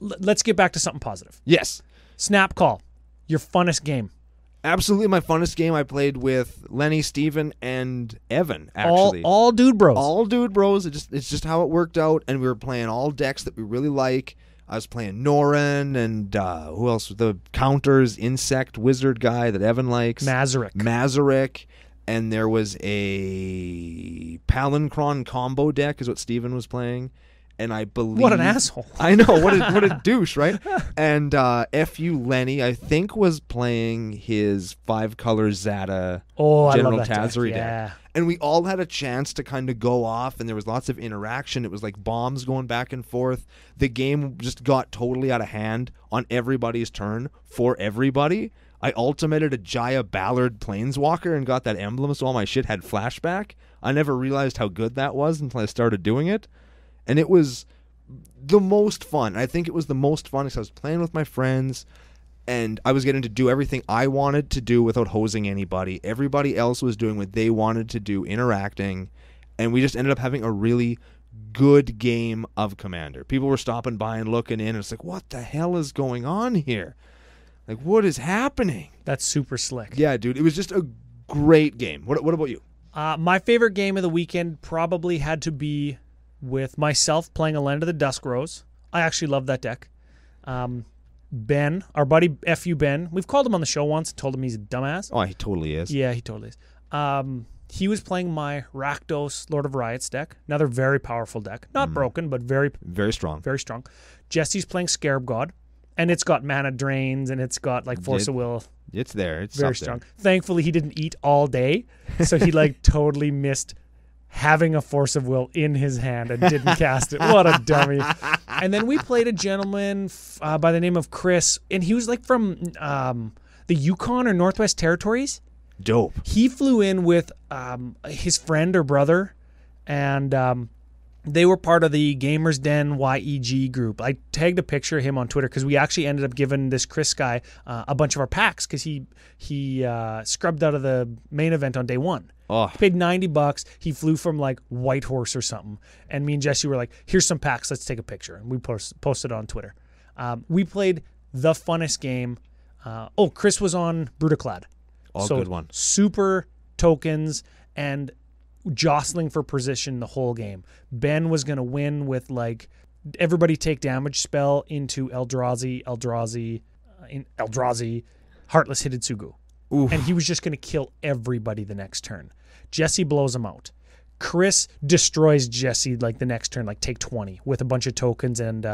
let's get back to something positive. Yes. Snap Call, your funnest game. Absolutely my funnest game. I played with Lenny, Steven, and Evan, actually. All dude bros. All dude bros. It's just how it worked out, and we were playing all decks that we really like. I was playing Norin and who else? The counters, insect wizard guy that Evan likes. Mazarek. And there was a Palancron combo deck is what Steven was playing. And I believe... What an asshole. I know. What a douche, right? And F.U. Lenny, I think, was playing his 5-color Zata General Tazari deck. And we all had a chance to kind of go off, and there was lots of interaction. It was like bombs going back and forth. The game just got totally out of hand on everybody's turn for everybody. I ultimated a Jaya Ballard Planeswalker and got that emblem, so all my shit had flashback. I never realized how good that was until I started doing it. And it was the most fun. I think it was the most fun because I was playing with my friends and I was getting to do everything I wanted to do without hosing anybody. Everybody else was doing what they wanted to do, interacting. And we just ended up having a really good game of Commander. People were stopping by and looking in and it's like, what the hell is going on here? Like, what is happening? That's super slick. Yeah, dude. It was just a great game. What about you? My favorite game of the weekend probably had to be with myself playing a Land of the Dusk Rose. I actually love that deck. Ben, our buddy F.U. Ben, we've called him on the show once and told him he's a dumbass. Oh, he totally is. Yeah, he totally is. He was playing my Rakdos Lord of Riots deck. Another very powerful deck. Not broken, but very strong. Very strong. Jesse's playing Scarab God, and it's got mana drains, and it's got like Force of Will. It's there. It's very strong. Thankfully, he didn't eat all day, so he like totally missed having a Force of Will in his hand and didn't cast it. What a dummy. And then we played a gentleman by the name of Chris, and he was like from the Yukon or Northwest Territories. Dope. He flew in with his friend or brother, and they were part of the Gamers Den YEG group. I tagged a picture of him on Twitter because we actually ended up giving this Chris guy a bunch of our packs because he scrubbed out of the main event on day one. Oh. He paid $90. He flew from like Whitehorse or something. And me and Jesse were like, here's some packs. Let's take a picture. And we posted it on Twitter. We played the funnest game. Chris was on Brutaclad. So good one. Super tokens and jostling for position the whole game. Ben was going to win with like everybody take damage spell into Eldrazi, Heartless Hidetsugu. Oof. And he was just going to kill everybody the next turn. Jesse blows him out. Chris destroys Jesse like the next turn, like take 20 with a bunch of tokens and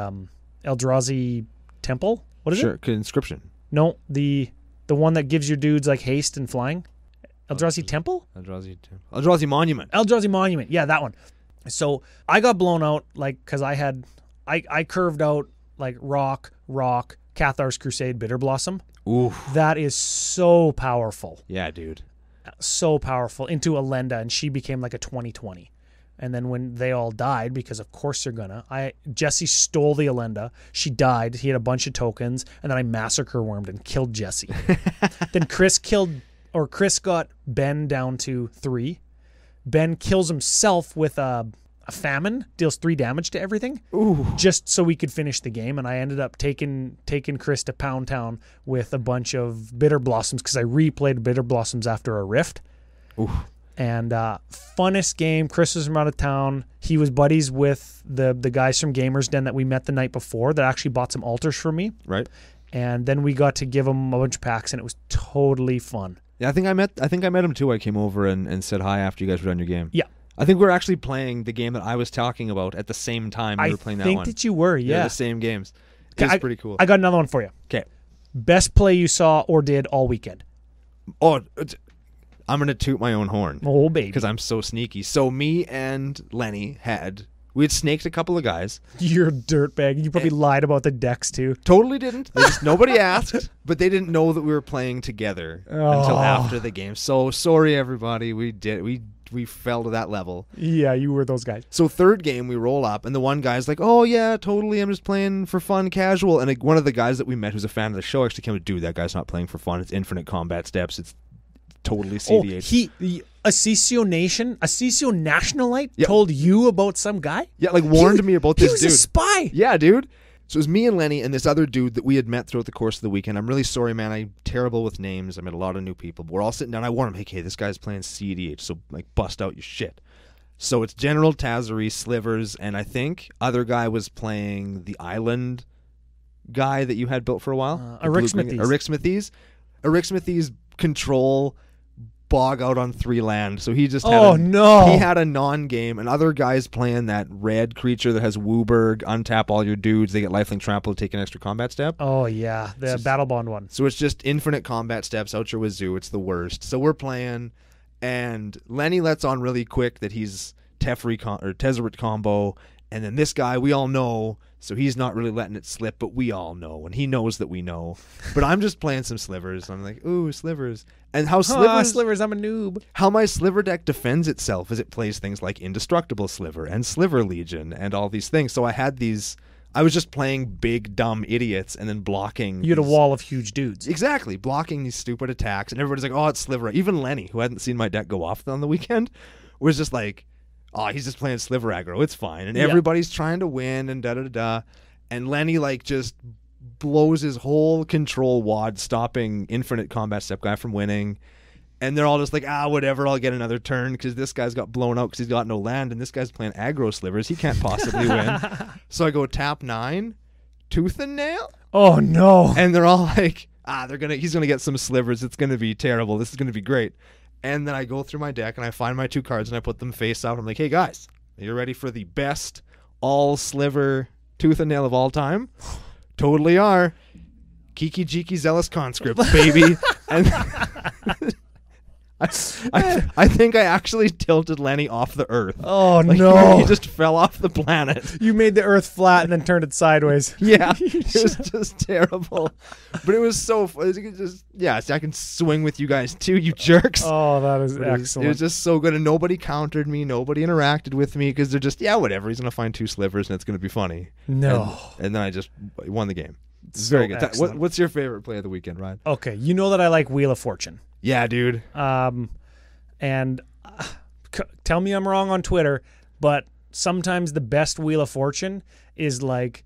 Eldrazi Temple. What is it? Inscription. No, the one that gives your dudes like haste and flying. Eldrazi Temple? Eldrazi Monument. Eldrazi Monument. Yeah, that one. So I got blown out like because I curved out like Rock, Cathar's Crusade, Bitter Blossom. Ooh. That is so powerful. Yeah, dude. So powerful into Alenda, and she became like a 20/20. And then when they all died, because of course they're gonna, Jesse stole the Alenda. She died. He had a bunch of tokens, and then I massacre wormed and killed Jesse. Then Chris got Ben down to 3. Ben kills himself with a famine, deals 3 damage to everything. Ooh. Just so we could finish the game. And I ended up taking Chris to Pound Town with a bunch of Bitter Blossoms because I replayed Bitter Blossoms after a rift. Ooh. And funnest game. Chris was from out of town. He was buddies with the guys from Gamers Den that we met the night before that actually bought some altars for me. Right. And then we got to give him a bunch of packs, and it was totally fun. Yeah, I think I met him too. I came over and said hi after you guys were done your game. Yeah. I think we're actually playing the game that I was talking about at the same time we were playing that one. I think that you were, yeah. The same games. It's pretty cool. I got another one for you. Okay. Best play you saw or did all weekend. Oh, I'm going to toot my own horn. Oh, baby. Because I'm so sneaky. So me and Lenny we had snaked a couple of guys. You're a dirtbag. You probably lied about the decks too. Totally didn't. Nobody asked, but they didn't know that we were playing together until after the game. So sorry, everybody. We fell to that level. Yeah, you were those guys. So third game, we roll up, and the one guy's like, oh, yeah, totally, I'm just playing for fun, casual. And one of the guys that we met who's a fan of the show actually came to, dude, that guy's not playing for fun. It's infinite combat steps. It's totally CDH. A CCO Nationalite told you about some guy? Yeah, warned me about this dude. He was a spy. Yeah, dude. So it was me and Lenny and this other dude that we had met throughout the course of the weekend. I'm really sorry, man. I'm terrible with names. I met a lot of new people. But we're all sitting down. I warned him, hey, this guy's playing CDH, so bust out your shit. So it's General Tazari, Slivers, and I think other guy was playing the Island guy that you had built for a while? Ericsmithies. Ericsmithies control bog out on 3 land. So he just had he had a non-game, and other guys playing that red creature that has Wooburg, untap all your dudes, they get lifelink trample, take an extra combat step. Oh yeah, the Battle Bond one. So it's just infinite combat steps out your wazoo. It's the worst. So we're playing, and Lenny lets on really quick that he's Tezzeret combo, and then this guy we all know, so he's not really letting it slip, but we all know, and he knows that we know. But I'm just playing some slivers. I'm like, ooh, slivers. And how slivers, I'm a noob. How my sliver deck defends itself is it plays things like Indestructible Sliver and Sliver Legion and all these things. So I was just playing big, dumb idiots and then blocking. You had a wall of huge dudes. Exactly. Blocking these stupid attacks. And everybody's like, oh, it's Sliver. Even Lenny, who hadn't seen my deck go off on the weekend, was just like, oh, he's just playing Sliver aggro. It's fine. And everybody's trying to win and da-da-da-da. And Lenny, like, just blows his whole control wad, stopping infinite combat step guy from winning. And they're all just like, whatever, I'll get another turn because this guy's got blown out because he's got no land, and this guy's playing aggro slivers. He can't possibly win. So I go tap 9, tooth and nail. Oh, no. And they're all like, he's going to get some slivers. It's going to be terrible. This is going to be great. And then I go through my deck and I find my 2 cards and I put them face out. I'm like, hey guys, are you ready for the best all sliver tooth and nail of all time? Totally are. Kiki Jiki Zealous Conscript, baby. And I think I actually tilted Lenny off the earth. Oh, no. He just fell off the planet. You made the earth flat and then turned it sideways. Yeah. It was just terrible. But it was so fun. I can swing with you guys too, you jerks. Oh, that is excellent. It was just so good. And nobody countered me. Nobody interacted with me because they're just, whatever. He's going to find 2 slivers and it's going to be funny. No. And then I just won the game. It's so very good. Excellent. What's your favorite play of the weekend, Ryan? Okay. You know that I like Wheel of Fortune. Yeah, dude. And tell me I'm wrong on Twitter, but sometimes the best Wheel of Fortune is like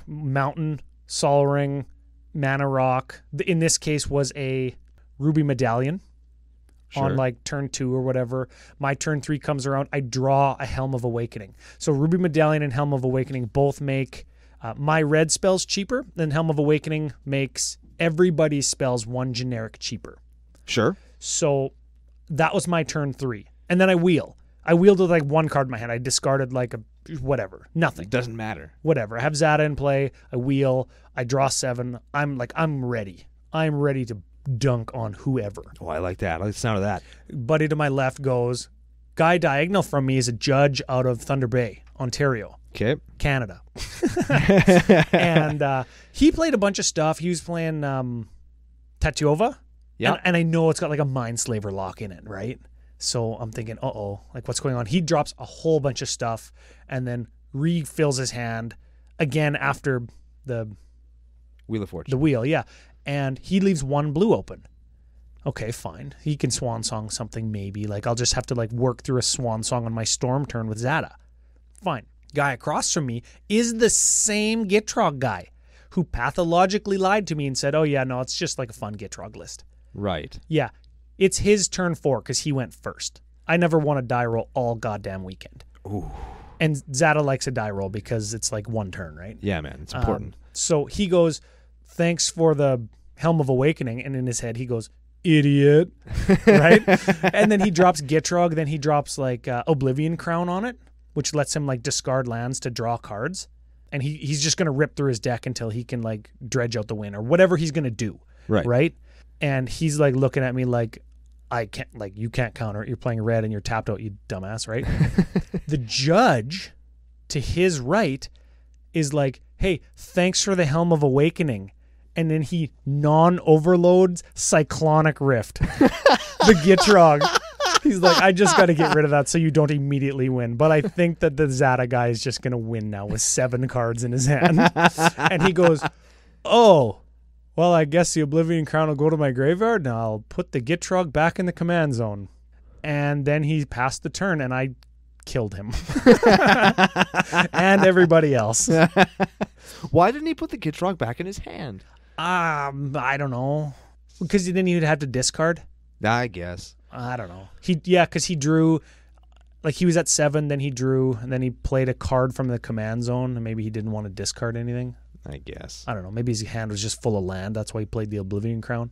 Mountain, Sol Ring, Mana Rock. In this case was a Ruby Medallion on like turn 2 or whatever. My turn 3 comes around. I draw a Helm of Awakening. So Ruby Medallion and Helm of Awakening both make my red spells cheaper. Then Helm of Awakening makes everybody's spells 1 generic cheaper. Sure. So that was my turn 3. And then I wheeled with like 1 card in my hand. I discarded like whatever. Nothing. It doesn't matter. Whatever. I have Zada in play. I wheel. I draw 7. I'm ready. I'm ready to dunk on whoever. Oh, I like that. I like the sound of that. Buddy to my left goes, guy diagonal from me is a judge out of Thunder Bay, Ontario. Okay. Canada. And he played a bunch of stuff. He was playing Tatiova. Yeah. And I know it's got like a Mindslaver lock in it, right? So I'm thinking, like what's going on? He drops a whole bunch of stuff and then refills his hand again after the Wheel of Fortune. The wheel, yeah. And he leaves 1 blue open. Okay, fine. He can Swan Song something maybe. Like I'll just have to like work through a Swan Song on my Storm turn with Zada. Fine. Guy across from me is the same Gitrog guy who pathologically lied to me and said, oh yeah, no, it's just like a fun Gitrog list. Right. Yeah. It's his turn 4 because he went first. I never won a die roll all goddamn weekend. Ooh. And Zada likes a die roll because it's like 1 turn, right? Yeah, man. It's important. So he goes, thanks for the Helm of Awakening. And in his head, he goes, idiot. Right? And then he drops Gitrog. Then he drops like Oblivion Crown on it, which lets him like discard lands to draw cards. And he's just going to rip through his deck until he can like dredge out the win or whatever he's going to do. Right? And he's like looking at me like, I can't, like, you can't counter it. You're playing red and you're tapped out, you dumbass, right? The judge to his right is like, hey, thanks for the Helm of Awakening. And then he non-overloads Cyclonic Rift. The Gitrog. He's like, I just got to get rid of that so you don't immediately win. But I think that the Zada guy is just going to win now with 7 cards in his hand. And he goes, oh, well, I guess the Oblivion Crown will go to my graveyard, and I'll put the Gitrog back in the command zone. And then he passed the turn, and I killed him. And everybody else. Why didn't he put the Gitrog back in his hand? I don't know. Because then he'd have to discard. I guess. I don't know. Because he drew, like he was at 7, then he drew, and then he played a card from the command zone, and maybe he didn't want to discard anything. I guess. I don't know. Maybe his hand was just full of land. That's why he played the Oblivion Crown.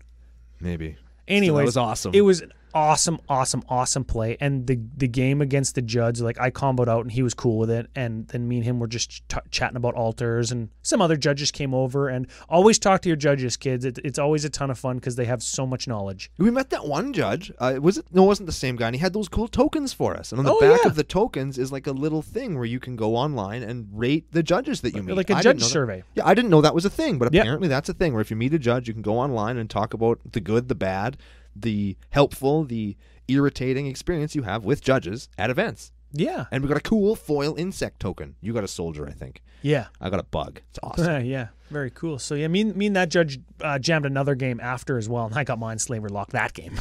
Maybe. Anyways, that was awesome. It was an awesome play. And the game against the judge, like I comboed out and he was cool with it. And then me and him were just chatting about altars, and some other judges came over. And always talk to your judges, kids. It's always a ton of fun because they have so much knowledge. We met that one judge. Was it? No, it wasn't the same guy. And he had those cool tokens for us. And on the back of the tokens is like a little thing where you can go online and rate the judges that you meet. Like a judge survey. Yeah, I didn't know that was a thing, but apparently that's a thing where if you meet a judge, you can go online and talk about the good, the bad, the helpful, the irritating experience you have with judges at events. Yeah. And we got a cool foil insect token. You got a soldier, I think. Yeah. I got a bug. It's awesome. Yeah. Very cool. So yeah, me and that judge jammed another game after as well, and I got Mindslaver locked that game.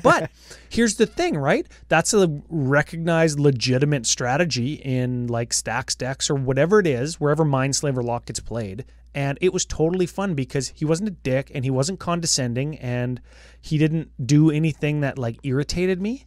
But here's the thing, right? That's a recognized legitimate strategy in like stacks, decks, or whatever it is, wherever Mindslaver lock gets played. And it was totally fun because he wasn't a dick and he wasn't condescending and he didn't do anything that like irritated me.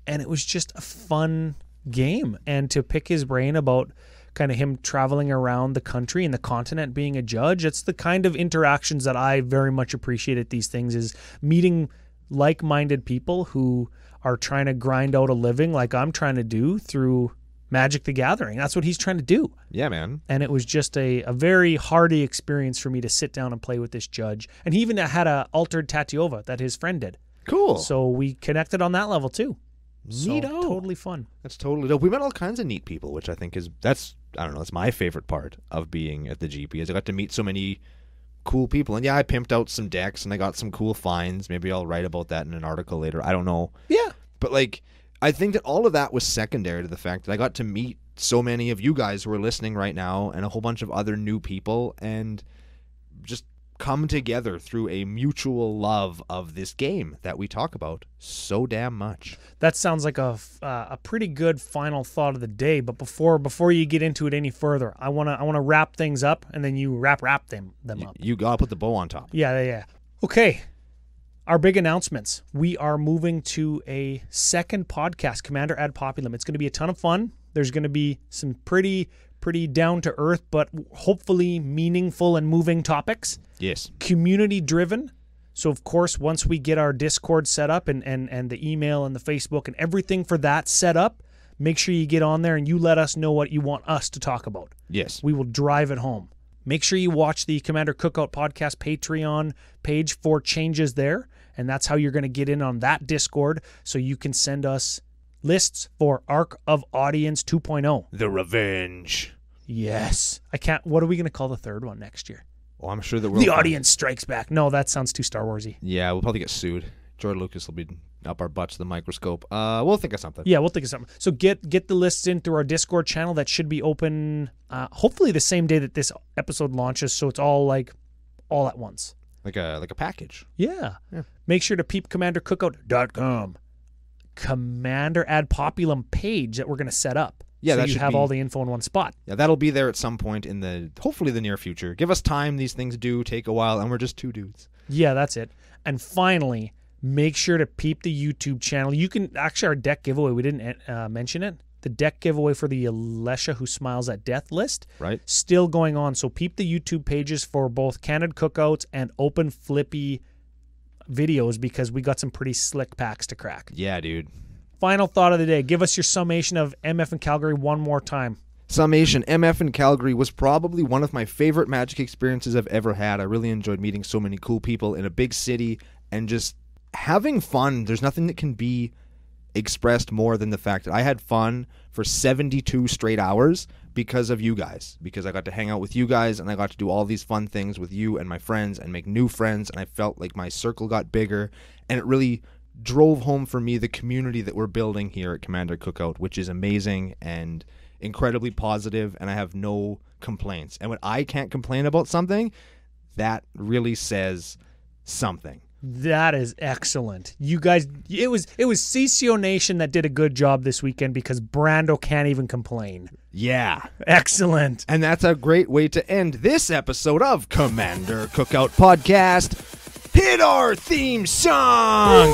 And it was just a fun game. And to pick his brain about kind of him traveling around the country and the continent being a judge, it's the kind of interactions that I very much appreciate at these things, is meeting like-minded people who are trying to grind out a living like I'm trying to do through Magic the Gathering. That's what he's trying to do. Yeah, man. And it was just a very hearty experience for me to sit down and play with this judge. And he even had a altered Tatiova that his friend did. Cool. So we connected on that level too. Neato. So totally fun. That's totally dope. We met all kinds of neat people, which I think that's my favorite part of being at the GP, is I got to meet so many cool people. And yeah, I pimped out some decks and I got some cool finds. Maybe I'll write about that in an article later. I don't know. Yeah. But like, I think that all of that was secondary to the fact that I got to meet so many of you guys who are listening right now and a whole bunch of other new people and just come together through a mutual love of this game that we talk about so damn much. That sounds like a pretty good final thought of the day. But before you get into it any further, I wanna wrap things up, and then you wrap them up. You gotta put the bow on top. Yeah. Okay. Our big announcements. We are moving to a second podcast, Commander Ad Populum. It's going to be a ton of fun. There's going to be some pretty down to earth, but hopefully meaningful and moving topics. Yes. Community driven. So of course, once we get our Discord set up and the email and the Facebook and everything for that set up, make sure you get on there and you let us know what you want us to talk about. Yes. We will drive it home. Make sure you watch the Commander Cookout Podcast Patreon page for changes there. And that's how you're going to get in on that Discord, so you can send us lists for Arc of Audience 2.0. The Revenge. Yes. What are we going to call the third one next year? Oh, I'm sure that we're... The Audience Strikes Back. No, that sounds too Star Warsy. Yeah, we'll probably get sued. George Lucas will be up our butts to the microscope. We'll think of something. Yeah, we'll think of something. So get the lists in through our Discord channel. That should be open hopefully the same day that this episode launches, so it's all at once. Like a package. Yeah. Make sure to peep commandercookout.com. Commander Ad Populum page that we're going to set up. Yeah, so that you should have be, all the info in one spot. Yeah, that'll be there at some point in hopefully the near future. Give us time. These things do take a while, and we're just two dudes. Yeah, that's it. And finally, make sure to peep the YouTube channel. You can actually, our deck giveaway, we didn't mention it. The deck giveaway for the Alesha Who Smiles at Death list, right, still going on. So peep the YouTube pages for both Candid Cookouts and Open Flippy videos, because we got some pretty slick packs to crack. Yeah, dude. Final thought of the day. Give us your summation of MF in Calgary one more time. Summation. MF in Calgary was probably one of my favorite Magic experiences I've ever had. I really enjoyed meeting so many cool people in a big city and just having fun. There's nothing that can be expressed more than the fact that I had fun for 72 straight hours because of you guys, because I got to hang out with you guys and I got to do all these fun things with you and my friends and make new friends, and I felt like my circle got bigger, and it really drove home for me the community that we're building here at Commander Cookout, which is amazing and incredibly positive, and I have no complaints. And when I can't complain about something, that really says something. That is excellent. You guys, it was CCO Nation that did a good job this weekend, because Brando can't even complain. Yeah. Excellent. And that's a great way to end this episode of Commander Cookout Podcast. Hit our theme song!